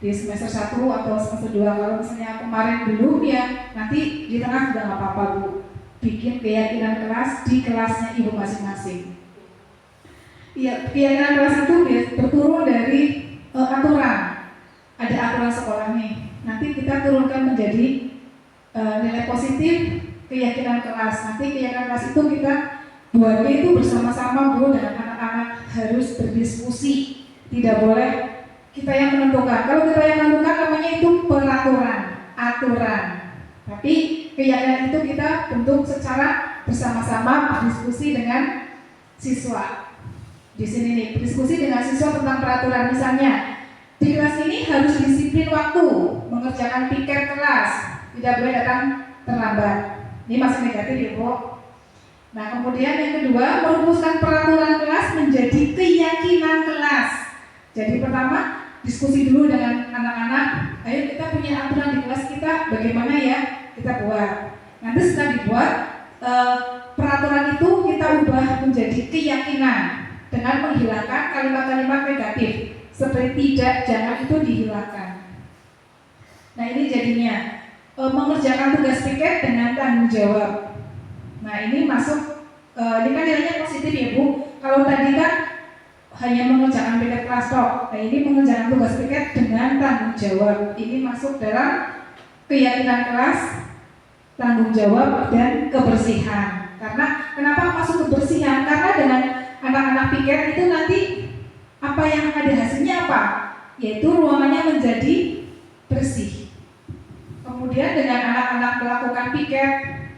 Speaker 1: di semester 1 atau semester 2. Kalau misalnya kemarin belum ya, nanti di tengah sudah nggak apa-apa Bu. Bikin keyakinan keras di kelasnya Ibu masing-masing. Ya, keyakinan keras itu berturun dari aturan. Ada aturan sekolah nih. Nanti kita turunkan menjadi nilai positif keyakinan keras. Nanti keyakinan keras itu kita buatnya itu bersama-sama Bu, dengan anak-anak harus berdiskusi. Tidak boleh kita yang menentukan. Kalau kita yang menentukan namanya itu aturan. Tapi keyakinan itu kita bentuk secara bersama-sama, berdiskusi dengan siswa. Di sini nih, berdiskusi dengan siswa tentang peraturan. Misalnya, di kelas ini harus disiplin waktu, mengerjakan piket kelas, tidak boleh datang terlambat. Ini masih negatif ya Bu. Nah kemudian yang kedua, merumuskan peraturan kelas menjadi keyakinan kelas. Jadi pertama, diskusi dulu dengan anak-anak. Ayo kita punya aturan di kelas kita, bagaimana ya kita buat. Nanti setelah dibuat, peraturan itu kita ubah menjadi keyakinan dengan menghilangkan kalimat-kalimat negatif seperti tidak, jangan itu dihilangkan. Nah ini jadinya mengerjakan tugas piket dengan tanggung jawab. Nah ini masuk, ini kan nilainya positif ya Bu. Kalau tadi kan hanya mengerjakan piket kelas tok. Nah ini mengerjakan tugas piket dengan tanggung jawab. Ini masuk dalam keyakinan kelas, tanggung jawab dan kebersihan. Karena kenapa masuk kebersihan? Karena dengan anak-anak piket itu nanti apa yang ada hasilnya apa? Yaitu ruangannya menjadi bersih. Kemudian dengan anak-anak melakukan piket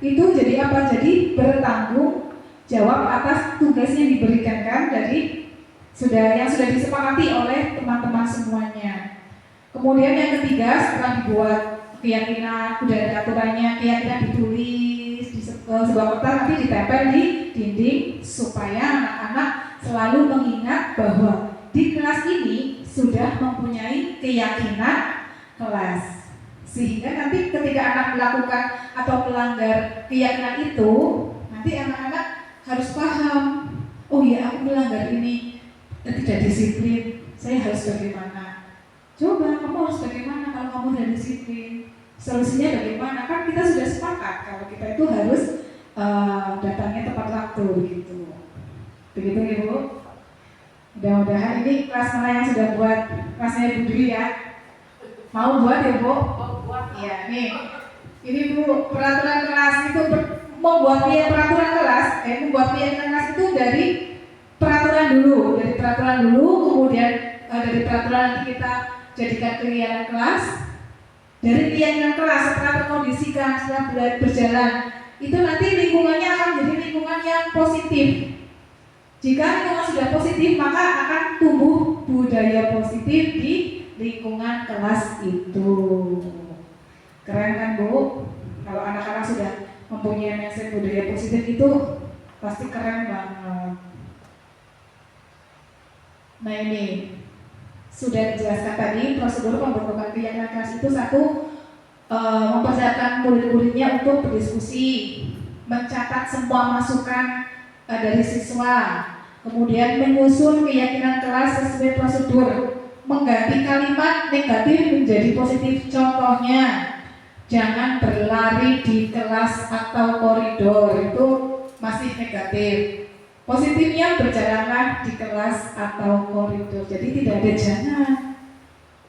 Speaker 1: itu jadi apa? Jadi bertanggung jawab atas tugas yang diberikan kan dari yang sudah disepakati oleh teman-teman semuanya. Kemudian yang ketiga, setelah dibuat keyakinan, udah ada aturannya, keyakinan ditulis di sebuah kertas, nanti ditempel di dinding supaya anak-anak selalu mengingat bahwa di kelas ini sudah mempunyai keyakinan kelas. Sehingga nanti ketika anak melakukan atau melanggar keyakinan itu, nanti anak-anak harus paham, oh ya aku melanggar ini, tidak disiplin, saya harus bagaimana? Coba kamu harus bagaimana kalau kamu tidak disiplin? Solusinya bagaimana? Kan kita sudah sepakat kalau kita itu harus datangnya tepat waktu gitu. Begitu ya Bu? Mudah-mudahan ini kelas mana yang sudah buat kelasnya Bu Dwi ya? Mau buat ya Bu? Iya nih. Ini Bu, peraturan kelas itu membuat peraturan kelas, membuat kelas itu dari peraturan dulu, kemudian dari peraturan nanti kita jadikan keyakinan kelas. Dari keyakinan kelas setelah terkondisikan, setelah berjalan, itu nanti lingkungannya akan menjadi lingkungan yang positif. Jika lingkungan sudah positif, maka akan tumbuh budaya positif di lingkungan kelas itu. Keren kan Bu? Kalau anak-anak sudah mempunyai mindset budaya positif itu pasti keren banget. Nah ini sudah dijelaskan tadi prosedur pembentukan keyakinan kelas itu satu, mempersiapkan murid-muridnya untuk berdiskusi, mencatat semua masukan dari siswa, kemudian menyusun keyakinan kelas sesuai prosedur, mengganti kalimat negatif menjadi positif. Contohnya, jangan berlari di kelas atau koridor, itu masih negatif. Positifnya berjalanlah di kelas atau koridor. Jadi tidak ada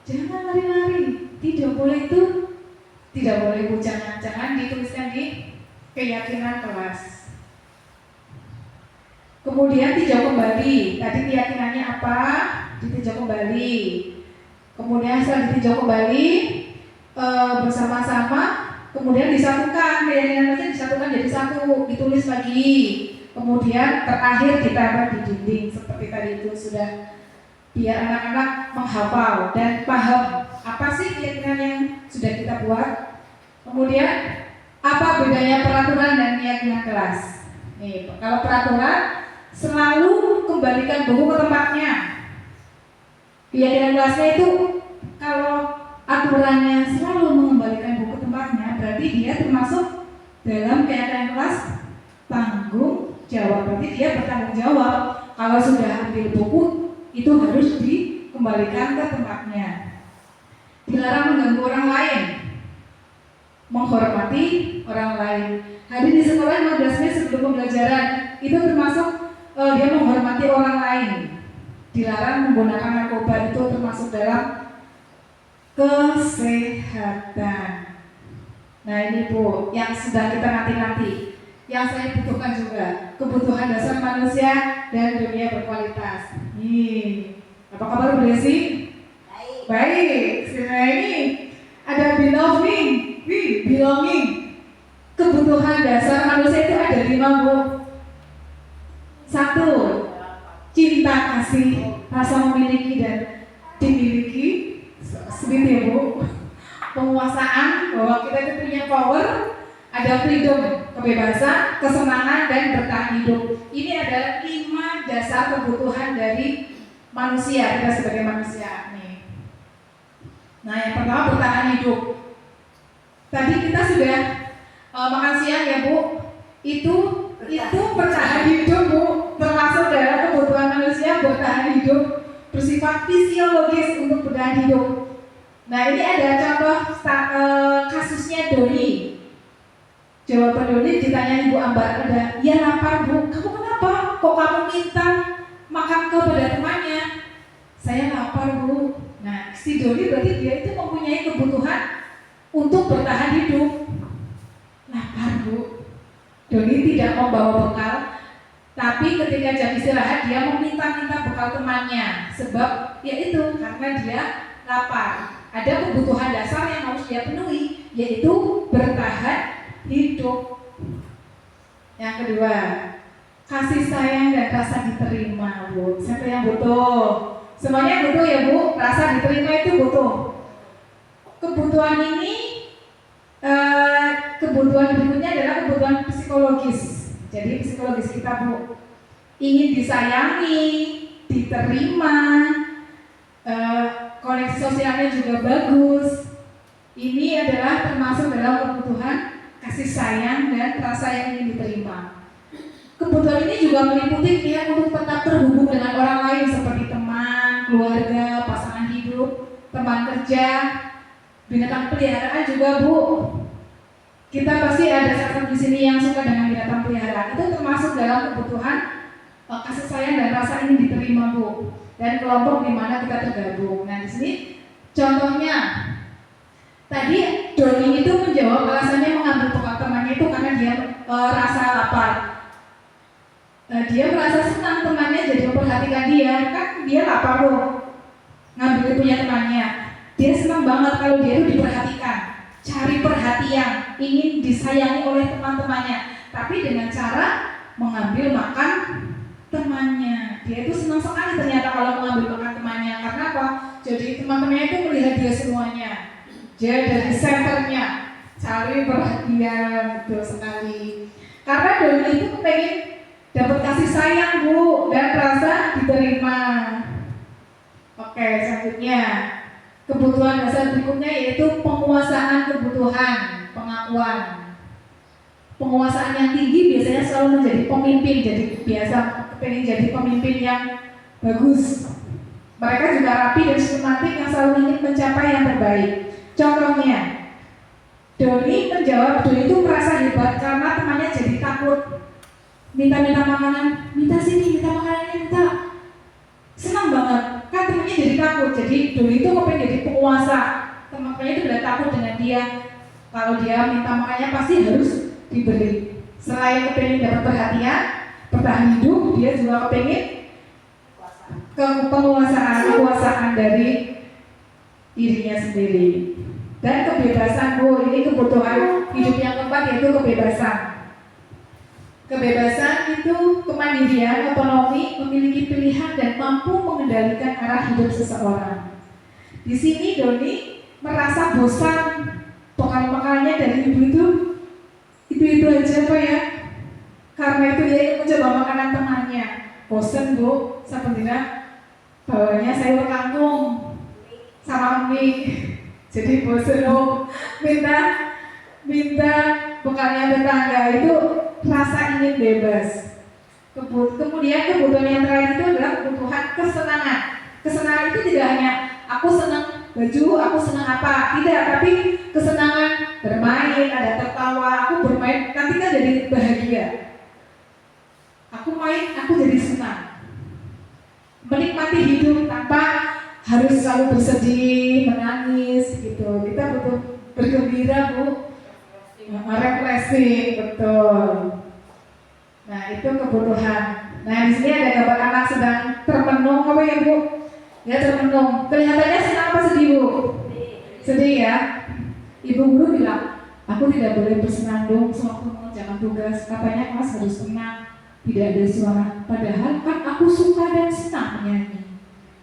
Speaker 1: jangan lari-lari, tidak boleh itu, tidak boleh Bu, jangan dituliskan di keyakinan kelas. Kemudian tinjau kembali, tadi keyakinannya apa, ditinjau kembali. Kemudian setelah ditinjau kembali bersama-sama, kemudian disatukan, keyakinannya disatukan jadi satu, ditulis lagi. Kemudian terakhir ditempel di dinding seperti tadi itu, sudah biar anak-anak menghafal dan paham apa sih keyakinan yang sudah kita buat. Kemudian apa bedanya peraturan dan keyakinan kelas? Nih, kalau peraturan selalu kembalikan buku ke tempatnya. Keyakinan kelasnya itu kalau aturannya selalu mengembalikan buku ke tempatnya, berarti dia termasuk dalam keyakinan kelas tanggung jawab. Berarti dia bertanggung jawab kalau sudah ambil buku itu harus dikembalikan ke tempatnya. Dilarang mengganggu orang lain, menghormati orang lain. Hadir di sekolah 15 menit sebelum pembelajaran itu termasuk dia menghormati orang lain. Dilarang menggunakan narkoba, itu termasuk dalam kesehatan. Nah ini Bu, yang sudah kita nanti-nanti, yang saya butuhkan juga, kebutuhan dasar manusia dan dunia berkualitas. Nih, apa kabar Bu Desi? Baik. Nah ini ada belonging. Kebutuhan dasar manusia itu ada 5 Bu. 1, cinta kasih, rasa memiliki dan dimiliki. Seperti ya Bu, penguasaan, bahwa kita itu punya power. Ada freedom, kebebasan, kesenangan, dan bertahan hidup. Ini adalah 5 dasar kebutuhan dari manusia, kita sebagai manusia nih. Nah, yang pertama bertahan hidup. Tadi kita sudah makan siang ya Bu. Itu bertahan hidup Bu, termasuk dalam kebutuhan manusia. Bertahan hidup bersifat fisiologis untuk bertahan hidup. Nah, ini ada contoh kasusnya Doni. Jawaban Doni ditanya Ibu Ambar, ada, "Ya lapar Bu." "Kamu kenapa? Kok kamu minta makan kepada temannya?" "Saya lapar Bu." Nah, si Doni berarti dia itu mempunyai kebutuhan untuk bertahan hidup. Lapar Bu. Doni tidak membawa bekal, tapi ketika jam istirahat dia meminta-minta bekal temannya. Sebab yaitu karena dia lapar. Ada kebutuhan dasar yang harus dia penuhi, yaitu bertahan hidup. Yang kedua, kasih sayang dan rasa diterima Bu. Siapa yang butuh? Semuanya butuh ya Bu, rasa diterima itu butuh. Kebutuhan ini, kebutuhan berikutnya adalah kebutuhan psikologis. Jadi psikologis kita Bu, ingin disayangi, diterima, koneksi sosialnya juga bagus. Ini adalah termasuk dalam kebutuhan kasih sayang dan rasa yang ingin diterima. Kebutuhan ini juga meliputi pilihan untuk tetap terhubung dengan orang lain seperti teman, keluarga, pasangan hidup, teman kerja, binatang peliharaan juga Bu. Kita pasti ada sahabat di sini yang suka dengan binatang peliharaan. Itu termasuk dalam kebutuhan kasih sayang dan rasa ingin diterima Bu. Dan kelompok di mana kita tergabung. Nah, di sini contohnya tadi Doni itu menjawab alasannya mengambil bekal temannya itu karena dia rasa lapar. Dia merasa senang temannya jadi memperhatikan dia, kan dia lapar loh, ngambil punya temannya. Dia senang banget kalau dia itu diperhatikan, cari perhatian, ingin disayangi oleh teman-temannya, tapi dengan cara mengambil makan temannya. Dia itu senang sekali ternyata kalau mengambil makan temannya. Karena apa? Jadi teman-temannya itu melihat dia semuanya. Dia dari senternya, cari perhatian, betul sekali. Karena Doni itu pengen dapat kasih sayang Bu dan rasa diterima. Oke, selanjutnya kebutuhan dasar berikutnya yaitu penguasaan kebutuhan, pengakuan. Penguasaan yang tinggi biasanya selalu menjadi pemimpin, jadi biasa pengen jadi pemimpin yang bagus. Mereka juga rapi dan sistematik yang selalu ingin mencapai yang terbaik. Contohnya, Doni menjawab, Doni itu merasa hebat karena temannya jadi takut minta-minta makanan, minta sini, minta makanannya, minta. Senang banget, kan temannya jadi takut. Jadi Doni itu pengen jadi penguasa. Teman-temannya itu udah takut dengan dia. Kalau dia minta makannya pasti harus diberi. Selain kepengen dapat perhatian, bertahan hidup, dia juga kepengen kekuasaan dari dirinya sendiri. Dan kebebasan Bu, ini kebutuhan hidup yang keempat yaitu kebebasan. Kebebasan itu kemandirian, otonomi, memiliki pilihan dan mampu mengendalikan arah hidup seseorang. Di sini Doni merasa bosan, makanannya dari ibu itu aja Pak ya. Karena itu dia ingin mencoba makanan temannya. Bosan Bu, sebenarnya bawanya sayur kangkung sama mie. Jadi bosan Bu, minta bekalnya tetangga. Itu rasa ingin bebas. Kemudian kebutuhan yang terakhir itu adalah kebutuhan kesenangan. Kesenangan itu tidak hanya aku senang baju, aku senang apa, tidak, tapi kesenangan bermain, ada tertawa, aku bermain, nanti kan jadi bahagia. Aku main, aku jadi senang. Menikmati hidup tanpa harus selalu bersedih, menangis gitu. Kita butuh bergembira Bu, refreshing, betul. Nah itu kebutuhan. Nah di sini ada gambar anak sedang termenung apa ya Bu? Ya termenung. Kelihatannya senang apa sedih Bu? Sedih ya. Ibu guru bilang, aku tidak boleh bersenandung sewaktu mengerjakan tugas. Katanya kelas harus tenang, tidak ada suara. Padahal kan aku suka dan senang menyanyi.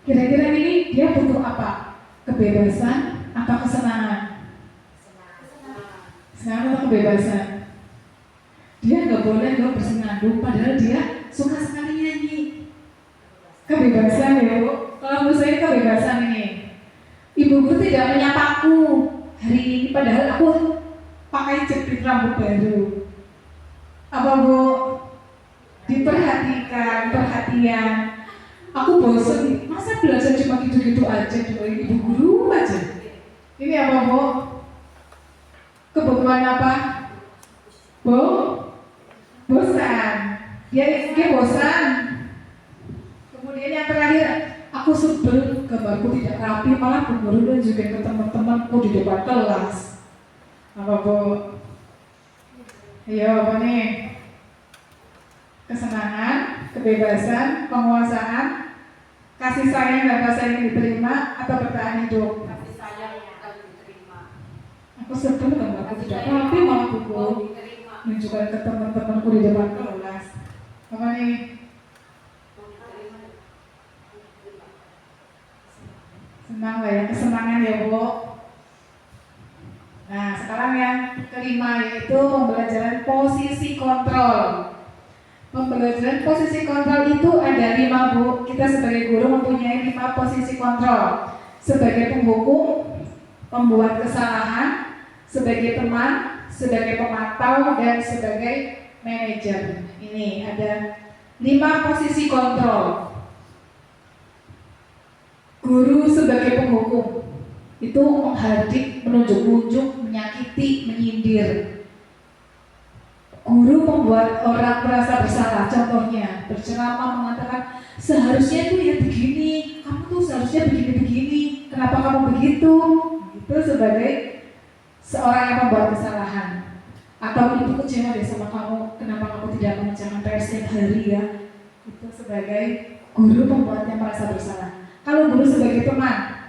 Speaker 1: Kira-kira ini dia butuh apa? Kebebasan apa kesenangan? Senang atau kebebasan? Dia nggak boleh loh bersenandung, padahal dia suka sekali nyanyi. Kebebasan ya Bu. Kalau menurut saya kebebasan ini. Ibu guru tidak tidak menyapaku hari ini padahal aku pakai jepit rambut baru. Apa Bu? Diperhatikan, perhatian. Aku bosen, masa belajar cuma gitu-gitu aja, cuma ibu guru aja. Ini apa Bu? Kebutuhan apa? Bu? Bosan. Dia bosan. Kemudian yang terakhir, aku sebel gambarku tidak rapi, malah bu guru dan juga ke teman-temanku di depan kelas. Apa Bu? Ayo apa nih? Kesenangan, kebebasan, penguasaan, kasih sayang dan rasa ingin diterima, atau bertahan hidup?
Speaker 3: Kasih sayang yang diterima.
Speaker 1: Aku sebel gambarku tidak rapi, malah bu guru
Speaker 3: Diterima.
Speaker 1: menunjukkan ke teman-temanku di depan kelas. Apa nih? Senang lah ya, kesenangan ya Bu. Nah sekarang yang kelima yaitu pembelajaran posisi kontrol. Pembelajaran posisi kontrol itu ada 5 Bu. Kita sebagai guru mempunyai 5 posisi kontrol. Sebagai penghukum, pembuat kesalahan, sebagai teman, sebagai pemantau, dan sebagai manajer. Ini ada 5 posisi kontrol. Guru sebagai penghukum itu menghardik, menunjuk-nunjuk, menyakiti, menyindir. Guru membuat orang merasa bersalah. Contohnya berceramah mengatakan seharusnya itu ya begini, kamu tuh seharusnya begini-begini, kenapa kamu begitu? Itu sebagai seorang yang membuat kesalahan. Atau ibu kecewa deh sama kamu, kenapa kamu tidak mengerjakan PR setiap hari ya? Itu sebagai guru membuatnya merasa bersalah. Kalau guru sebagai teman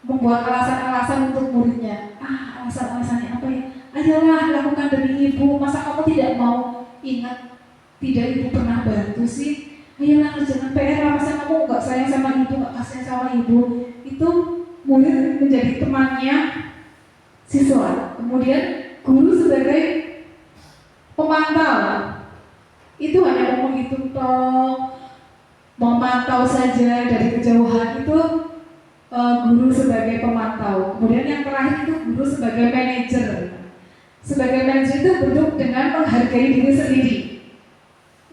Speaker 1: membuat alasan-alasan untuk muridnya, alasan-alasannya apa ya? Ayolah lakukan demi ibu, masa kamu tidak mau ingat tidak ibu pernah bantu sih? Ayolah kerjakan PR, masa kamu nggak sayang sama ibu, nggak kasihan sama ibu? Itu murid menjadi temannya siswa. Kemudian guru sebagai pemantau itu hanya ngomong itu toh, memantau saja dari kejauhan. Itu guru sebagai pemantau. Kemudian yang terakhir itu guru sebagai manajer. Sebagai manajer itu bentuk dengan menghargai diri sendiri.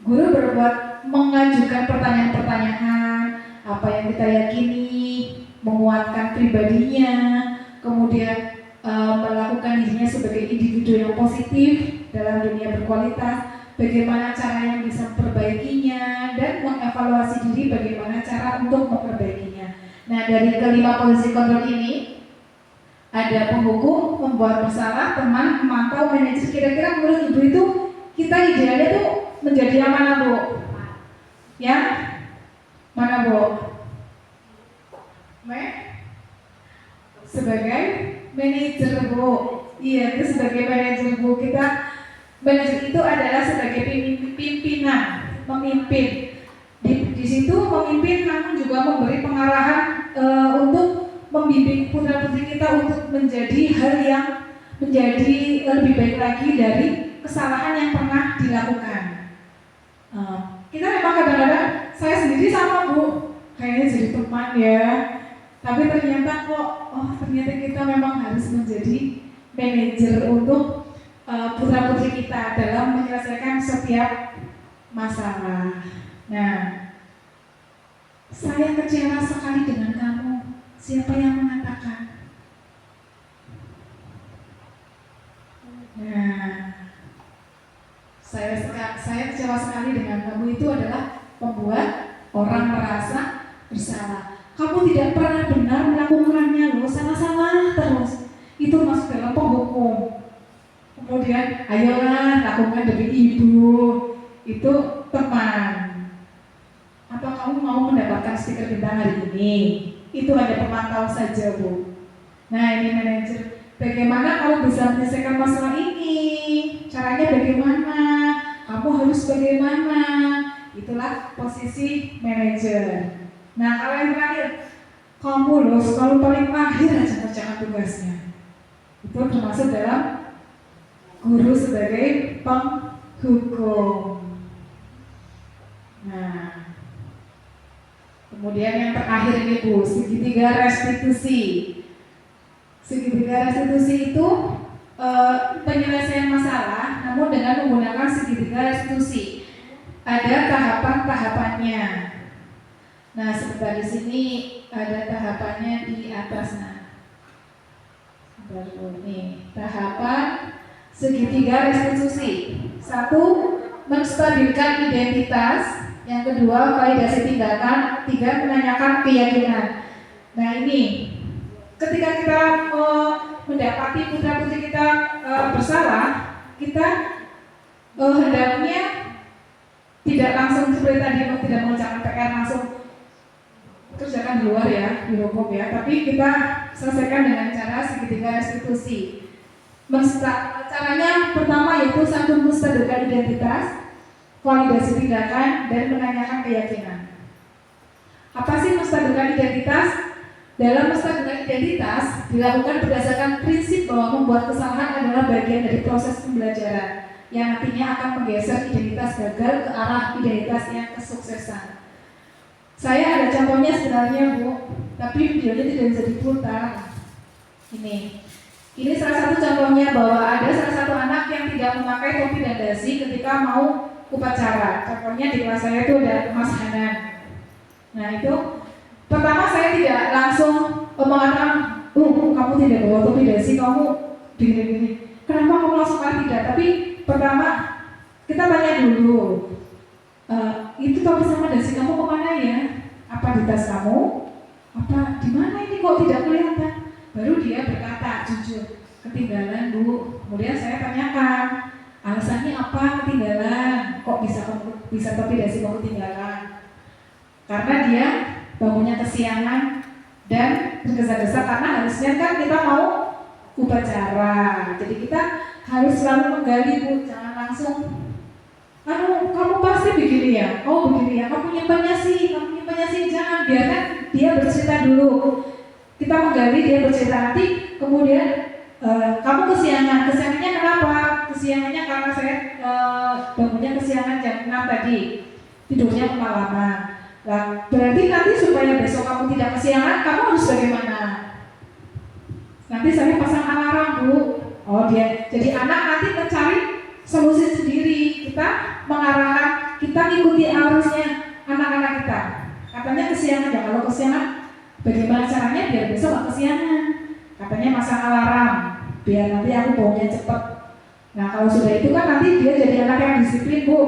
Speaker 1: Guru berbuat mengajukan pertanyaan-pertanyaan, apa yang kita yakini, menguatkan pribadinya, kemudian melakukan dirinya sebagai individu yang positif dalam dunia berkualitas, bagaimana cara yang bisa memperbaikinya, dan mengevaluasi diri bagaimana cara untuk memperbaikinya. Nah, dari kelima posisi kontrol ini ada penghukum, membuat bersalah, teman, pemantau, manajer. Kira-kira menurut ibu itu kita idealnya tuh menjadi yang mana Bu? Yang mana Bu? Sebagai manajer Bu. Iya, itu sebagai manajer Bu. Kita manajer itu adalah sebagai pimpinan, memimpin. Di situ memimpin namun juga memberi pengarahan untuk membimbing putra-putri kita untuk menjadi hal yang menjadi lebih baik lagi dari kesalahan yang pernah dilakukan. Kita memang kadang-kadang, saya sendiri sama Bu, kayaknya jadi teman ya, tapi ternyata kok, ternyata kita memang harus menjadi manajer untuk putra-putri kita dalam menyelesaikan setiap masalah. Nah, saya kecewa sekali dengan kamu. Siapa yang mengatakan? Nah, saya kecewa sekali dengan kamu itu adalah membuat orang merasa bersalah. Kamu tidak pernah benar melakukannya loh, salah-salah terus. Itu masuk dalam penghukum. Kemudian, ayolah lakukan demi ibu. Itu teman. Atau kamu mau mendapatkan stiker bintang hari ini? Itu hanya pemantau saja Bu. Nah ini manajer. Bagaimana kamu bisa menyelesaikan masalah ini? Caranya bagaimana? Kamu harus bagaimana? Itulah posisi manajer. Nah kalau yang terakhir, kamu loh selalu paling akhir aja kerjakan tugasnya. Itu termasuk dalam guru sebagai penghukum. Nah, kemudian yang terakhir ini Bu, segitiga restitusi. Segitiga restitusi itu penyelesaian masalah, namun dengan menggunakan segitiga restitusi. Ada tahapan-tahapannya. Nah, sebentar di sini ada tahapannya di atas. Nah, baru nih tahapan segitiga restitusi. 1. Menstabilkan identitas. Yang kedua, validasi tindakan. 3. Menanyakan keyakinan. Nah, ini ketika kita mendapati putra-putri kita bersalah, kita hendaknya tidak langsung seperti tadi, tidak mengerjakan PR langsung kerjakan di luar ya, di hukum ya, tapi kita selesaikan dengan cara segitiga restitusi. Caranya pertama yaitu 1. Menstabilkan identitas, validasi tindakan, dan menanyakan keyakinan. Apa sih menstabilkan identitas? Dalam menstabilkan identitas dilakukan berdasarkan prinsip bahwa membuat kesalahan adalah bagian dari proses pembelajaran yang nantinya akan menggeser identitas gagal ke arah identitas yang kesuksesan. Saya ada contohnya sebenarnya Bu, tapi videonya tidak bisa diputar. Ini salah satu contohnya bahwa ada salah satu anak yang tidak memakai topi dan dasi ketika mau upacara. Contohnya di kelas saya itu ada Mas Hanan. Nah itu pertama saya tidak langsung mengatakan, kamu tidak bawa topi dasi, kamu begini-begini. Kenapa kamu langsung tidak? Tapi pertama kita tanya dulu, itu topi sama dasi kamu kemana ya? Apa di tas kamu? Apa di mana ini kok tidak kelihatan? Baru dia berkata jujur, ketinggalan Bu. Kemudian saya tanyakan, alasannya apa ketinggalan? Kok bisa topi dasi kamu ketinggalan? Karena dia bangunnya kesiangan dan tergesa-gesa karena harusnya kan kita mau upacara. Jadi kita harus selalu menggali Bu, jangan langsung kamu pasti begini ya, begini ya, kamu nyimpannya sih, jangan, biarkan dia bercerita dulu. Kita menggali dia bercerita, nanti kemudian kamu kesiangannya kenapa? Kesiangannya karena saya bangunnya kesiangan jam 6 tadi, tidurnya kemalaman. Nah, berarti nanti supaya besok kamu tidak kesiangan, kamu harus bagaimana? Nanti saya pasang alarm Bu. Jadi anak nanti mencari solusi sendiri. Kita mengarahkan, kita ikuti arusnya anak-anak kita. Katanya kesiangan, ya kalau kesiangan, bagaimana caranya biar besok gak kesiangan? Katanya masang alarm, biar nanti aku bangunnya cepat. Nah kalau sudah itu kan nanti dia jadi anak yang disiplin Bu.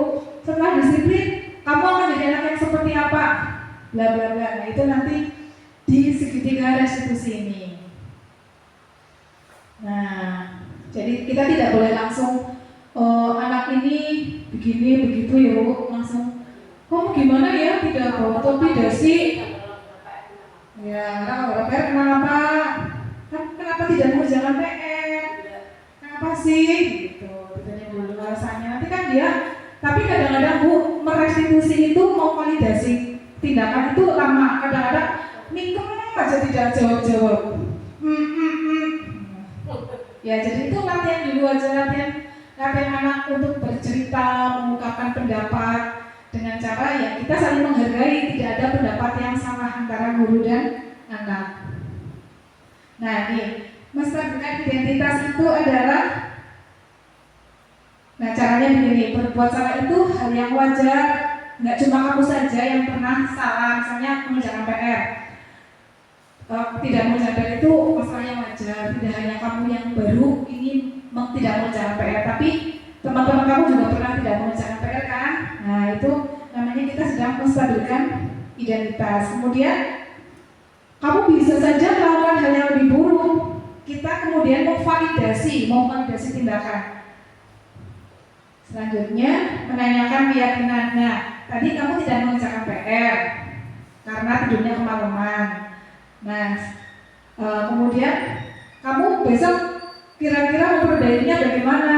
Speaker 1: Setelah disiplin, kamu akan jadi anak yang seperti apa? Bla bla bla. Nah itu nanti di segitiga restitusi ini. Nah, jadi kita tidak boleh langsung anak ini begini begitu ya Bu, langsung kamu gimana ya tidak bawa topi dasi? Ya, kalau PR kenapa? Kenapa tidak mengerjakan PR? Kenapa sih? Gitu, ditanya dulu alasannya. Nanti kan dia. Tapi kadang-kadang Bu, merestitusi itu mau validasi tindakan itu lama. Kadang-kadang mingkem aja tidak jawab-jawab. Ya jadi itu latihan dulu aja, latihan anak untuk bercerita, mengungkapkan pendapat dengan cara ya kita saling menghargai, tidak ada pendapat yang salah antara guru dan anak. Nah ini, menstabilkan identitas itu adalah, nah caranya begini, berbuat salah itu hal yang wajar, nggak cuma kamu saja yang pernah salah, misalnya mengerjakan PR. Tidak mengerjakan itu masalah yang wajar, tidak hanya kamu yang baru ini tidak mengerjakan PR, tapi teman-teman kamu juga pernah tidak mengerjakan PR kan? Nah itu namanya kita sedang menstabilkan identitas. Kemudian kamu bisa saja melakukan hal yang lebih buruk. Kita kemudian memvalidasi tindakan. Selanjutnya menanyakan keyakinan. Nah tadi kamu tidak mengerjakan PR karena tidurnya kemalaman. Nah, kemudian kamu besok kira-kira memperbaikinya bagaimana?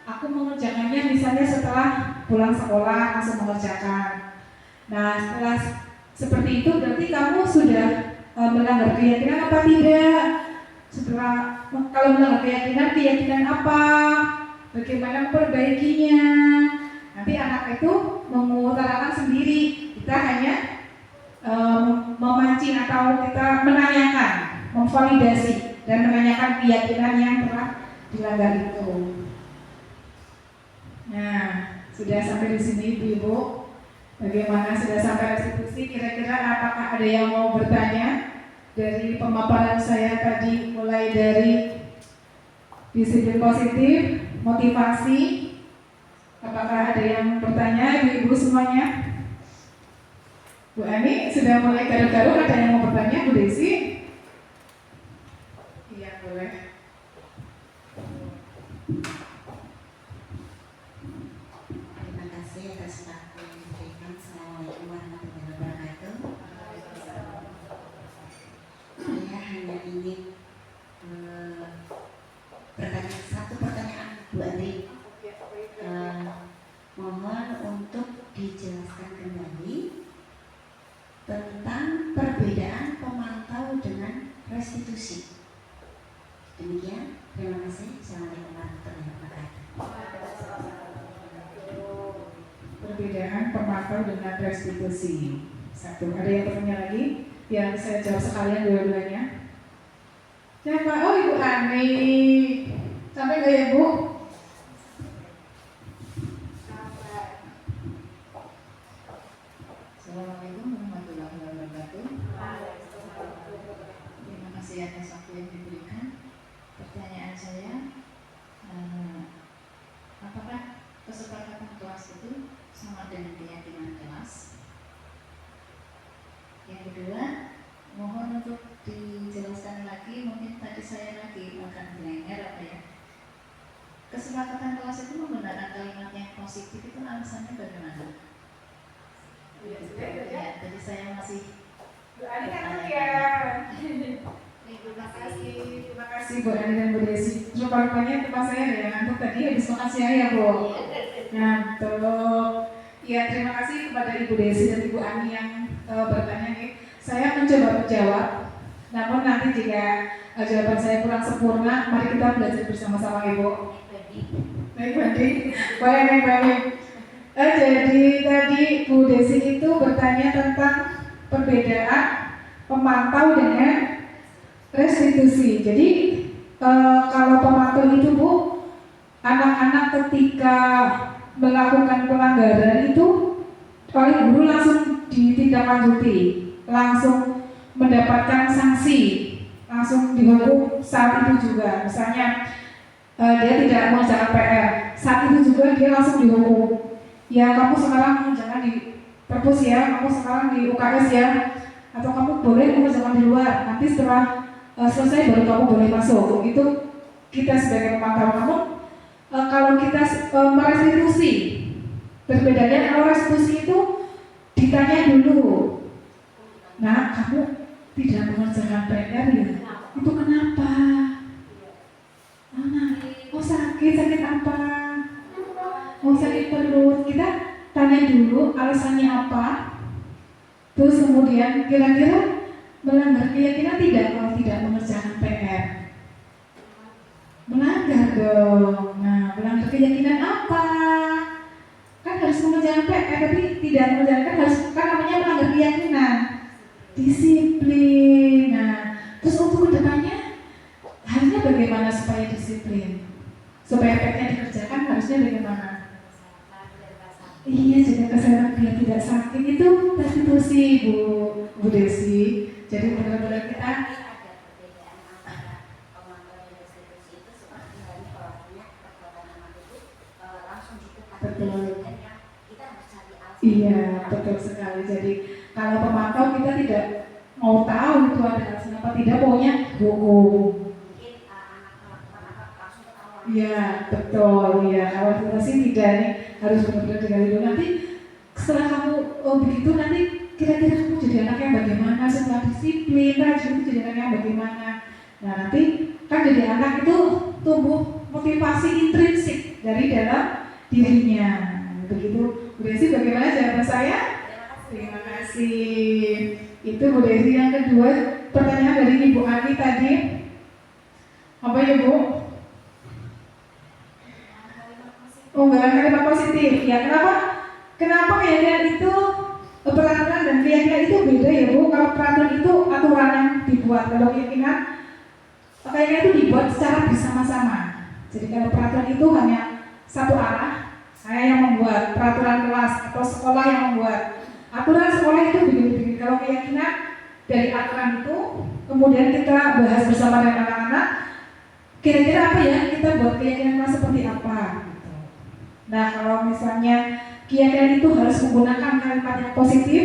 Speaker 1: Aku mengerjakannya misalnya setelah pulang sekolah langsung mengerjakan. Nah, setelah seperti itu berarti kamu sudah melanggar keyakinan apa tidak? Setelah kalau melanggar keyakinan apa? Bagaimana memperbaikinya? Nanti anak itu mengutarakan sendiri. Kita hanya memancing atau kita menanyakan, memvalidasi. dan menanyakan keyakinan yang telah dilanggar itu. Nah, sudah sampai di sini Ibu-ibu. Bagaimana sudah sampai restitusi? Kira-kira apakah ada yang mau bertanya dari pemaparan saya tadi, mulai dari disiplin positif, motivasi? Apakah ada yang bertanya, Ibu-ibu semuanya? Bu Ani sudah mulai garu-garu, ada yang mau bertanya, Bu Desi? Iya, boleh.
Speaker 2: Terima kasih atas waktu yang diberikan. Assalamualaikum warahmatullahi wabarakatuh. Saya hanya ingin bertanya satu pertanyaan, Bu Andri. Mohon untuk dijelaskan kembali tentang perbedaan pemantau dengan restitusi. Demikian, terima kasih. Assalamualaikum warahmatullahi wabarakatuh.
Speaker 1: Perbedaan pemantau dengan restitusi. Satu, ada yang bertanya lagi? Yang saya jawab sekalian dua-duanya. Siapa? Oh, Ibu Ani. Sampai nggak ya, Bu?
Speaker 4: Assalamualaikum warahmatullahi wabarakatuh. Terima kasih atas waktu yang diberikan. Pertanyaan saya, apakah kesepakatan kelas itu sama dengan keyakinan kelas? Yang kedua, mohon untuk dijelaskan lagi, mungkin tadi saya lagi makan blenger apa ya. Kesepakatan kelas itu menggunakan kalimat yang positif itu alasannya bagaimana? Ya, jadi saya masih
Speaker 1: Bu Ani kan ya. Terima kasih Bu Ani dan Bu Desi. Rupanya tempat saya ada yang ngantuk tadi habis makan siang ya, Bu. Ngantuk. Ya, terima kasih kepada Ibu Desi dan Ibu Ani yang bertanya nih. Saya mencoba menjawab. Namun nanti jika jawaban saya kurang sempurna, mari kita belajar bersama-sama, Ibu. Baik, Bandi. Baik. Jadi tadi Bu Desi itu bertanya tentang perbedaan pemantau dengan restitusi. Jadi kalau pemantau itu, Bu, anak-anak ketika melakukan pelanggaran itu oleh guru langsung ditindaklanjuti, langsung mendapatkan sanksi, langsung dihukum saat itu juga. Misalnya dia tidak mengerjakan PR, saat itu juga dia langsung dihukum. Ya, kamu sekarang jangan di perpus ya, kamu sekarang di UKS ya, atau kamu boleh mengerjakan di luar, nanti setelah selesai baru kamu boleh masuk. Itu kita sebagai pemantau. Namun kalau kita merestitusi, berbedanya kalau restitusi itu ditanya dulu, nah kamu tidak mengerjakan PR ya, itu kenapa? Oh sakit apa? Oh sakit perut. Kita tanya dulu alasannya apa. Terus kemudian kira-kira melanggar keyakinan tidak kalau tidak mengerjakan PR? Melanggar dong. Nah, melanggar keyakinan apa? Kan harus mengerjakan PR tapi tidak mengerjakan, harus, kan namanya melanggar keyakinan. Disiplin. Nah, terus untuk kedepannya harusnya bagaimana supaya disiplin? Supaya PR-nya dikerjakan harusnya bagaimana? Iya, jaga kesehatan biar tidak sakit. Itu restitusi, Bu Desi. Jadi benar-benar kita betul. Iya, betul sekali. Jadi kalau pemantau kita tidak mau tahu itu ada alasan apa tidak, pokoknya hukum. Iya, betul. Iya, kalau restitusi tidak nih, harus benar-benar digali dulu. Nanti setelah kamu begitu, nanti kira-kira kamu jadi anak yang bagaimana setelah disiplin, rajin itu jadi anak yang bagaimana. Nah nanti kan jadi anak itu tumbuh motivasi intrinsik dari dalam dirinya. Begitu, Bu Desi, bagaimana jawaban saya? Terima kasih. Itu Bu Desi. Yang kedua, pertanyaan dari Ibu Ani tadi apa ya, Bu? Unggahan kalimat positif. Ya, kenapa keyakinan itu, peraturan dan keyakinan itu beda ya, Bu? Kalau peraturan itu aturan yang dibuat, kalau keyakinan kayaknya itu dibuat secara bersama-sama. Jadi kalau peraturan itu hanya satu arah, saya yang membuat peraturan kelas atau sekolah yang membuat aturan sekolah itu begini-begini. Kalau keyakinan dari aturan itu kemudian kita bahas bersama dengan anak-anak, kira-kira apa ya kita buat keyakinan kelas seperti apa gitu. Nah kalau misalnya keyakinan itu harus menggunakan kalimat yang positif,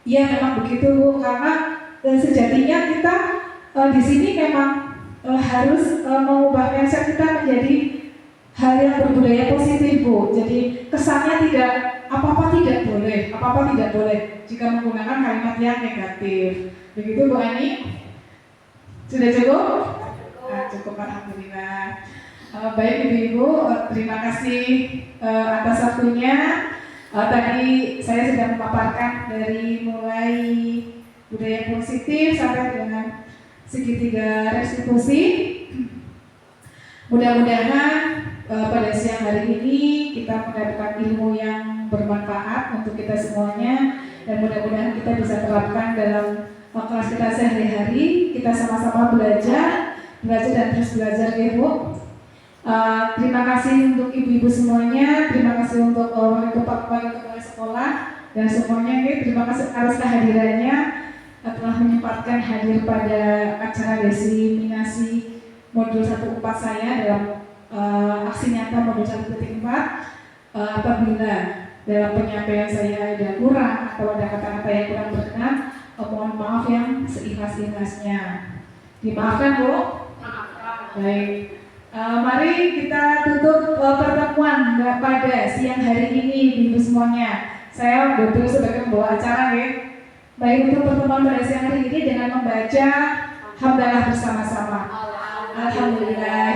Speaker 1: ya memang begitu Bu, karena sejatinya kita di sini memang harus mengubah mindset kita menjadi hal yang berbudaya positif Bu. Jadi kesannya tidak apa-apa tidak boleh jika menggunakan kalimat yang negatif. Begitu Bu Ani? Sudah cukup? Cukup, alhamdulillah. Baik Ibu-ibu, terima kasih atas waktunya. Tadi saya sudah memaparkan dari mulai budaya positif sampai dengan segitiga restitusi. Mudah-mudahan pada siang hari ini kita mendapatkan ilmu yang bermanfaat untuk kita semuanya, dan mudah-mudahan kita bisa terapkan dalam kelas kita sehari-hari. Kita sama-sama belajar dan terus belajar ya Bu. Terima kasih untuk ibu-ibu semuanya, terima kasih untuk wali kepala sekolah dan semuanya. Terima kasih atas kehadirannya, telah menyempatkan hadir pada acara desiminasi modul 1.4 saya dalam aksi nyata modul 1.4. Apabila dalam penyampaian saya ada kurang atau ada kata-kata yang kurang berkenan, mohon maaf yang seikhlas-ikhlasnya. Dimaafkan Bu? Baik. Mari kita tutup pertemuan pada siang hari ini ibu semuanya. Saya betul sebagai pembawa acara ya. Baik, untuk pertemuan pada siang hari ini dengan membaca hamdalah bersama-sama. Alhamdulillah.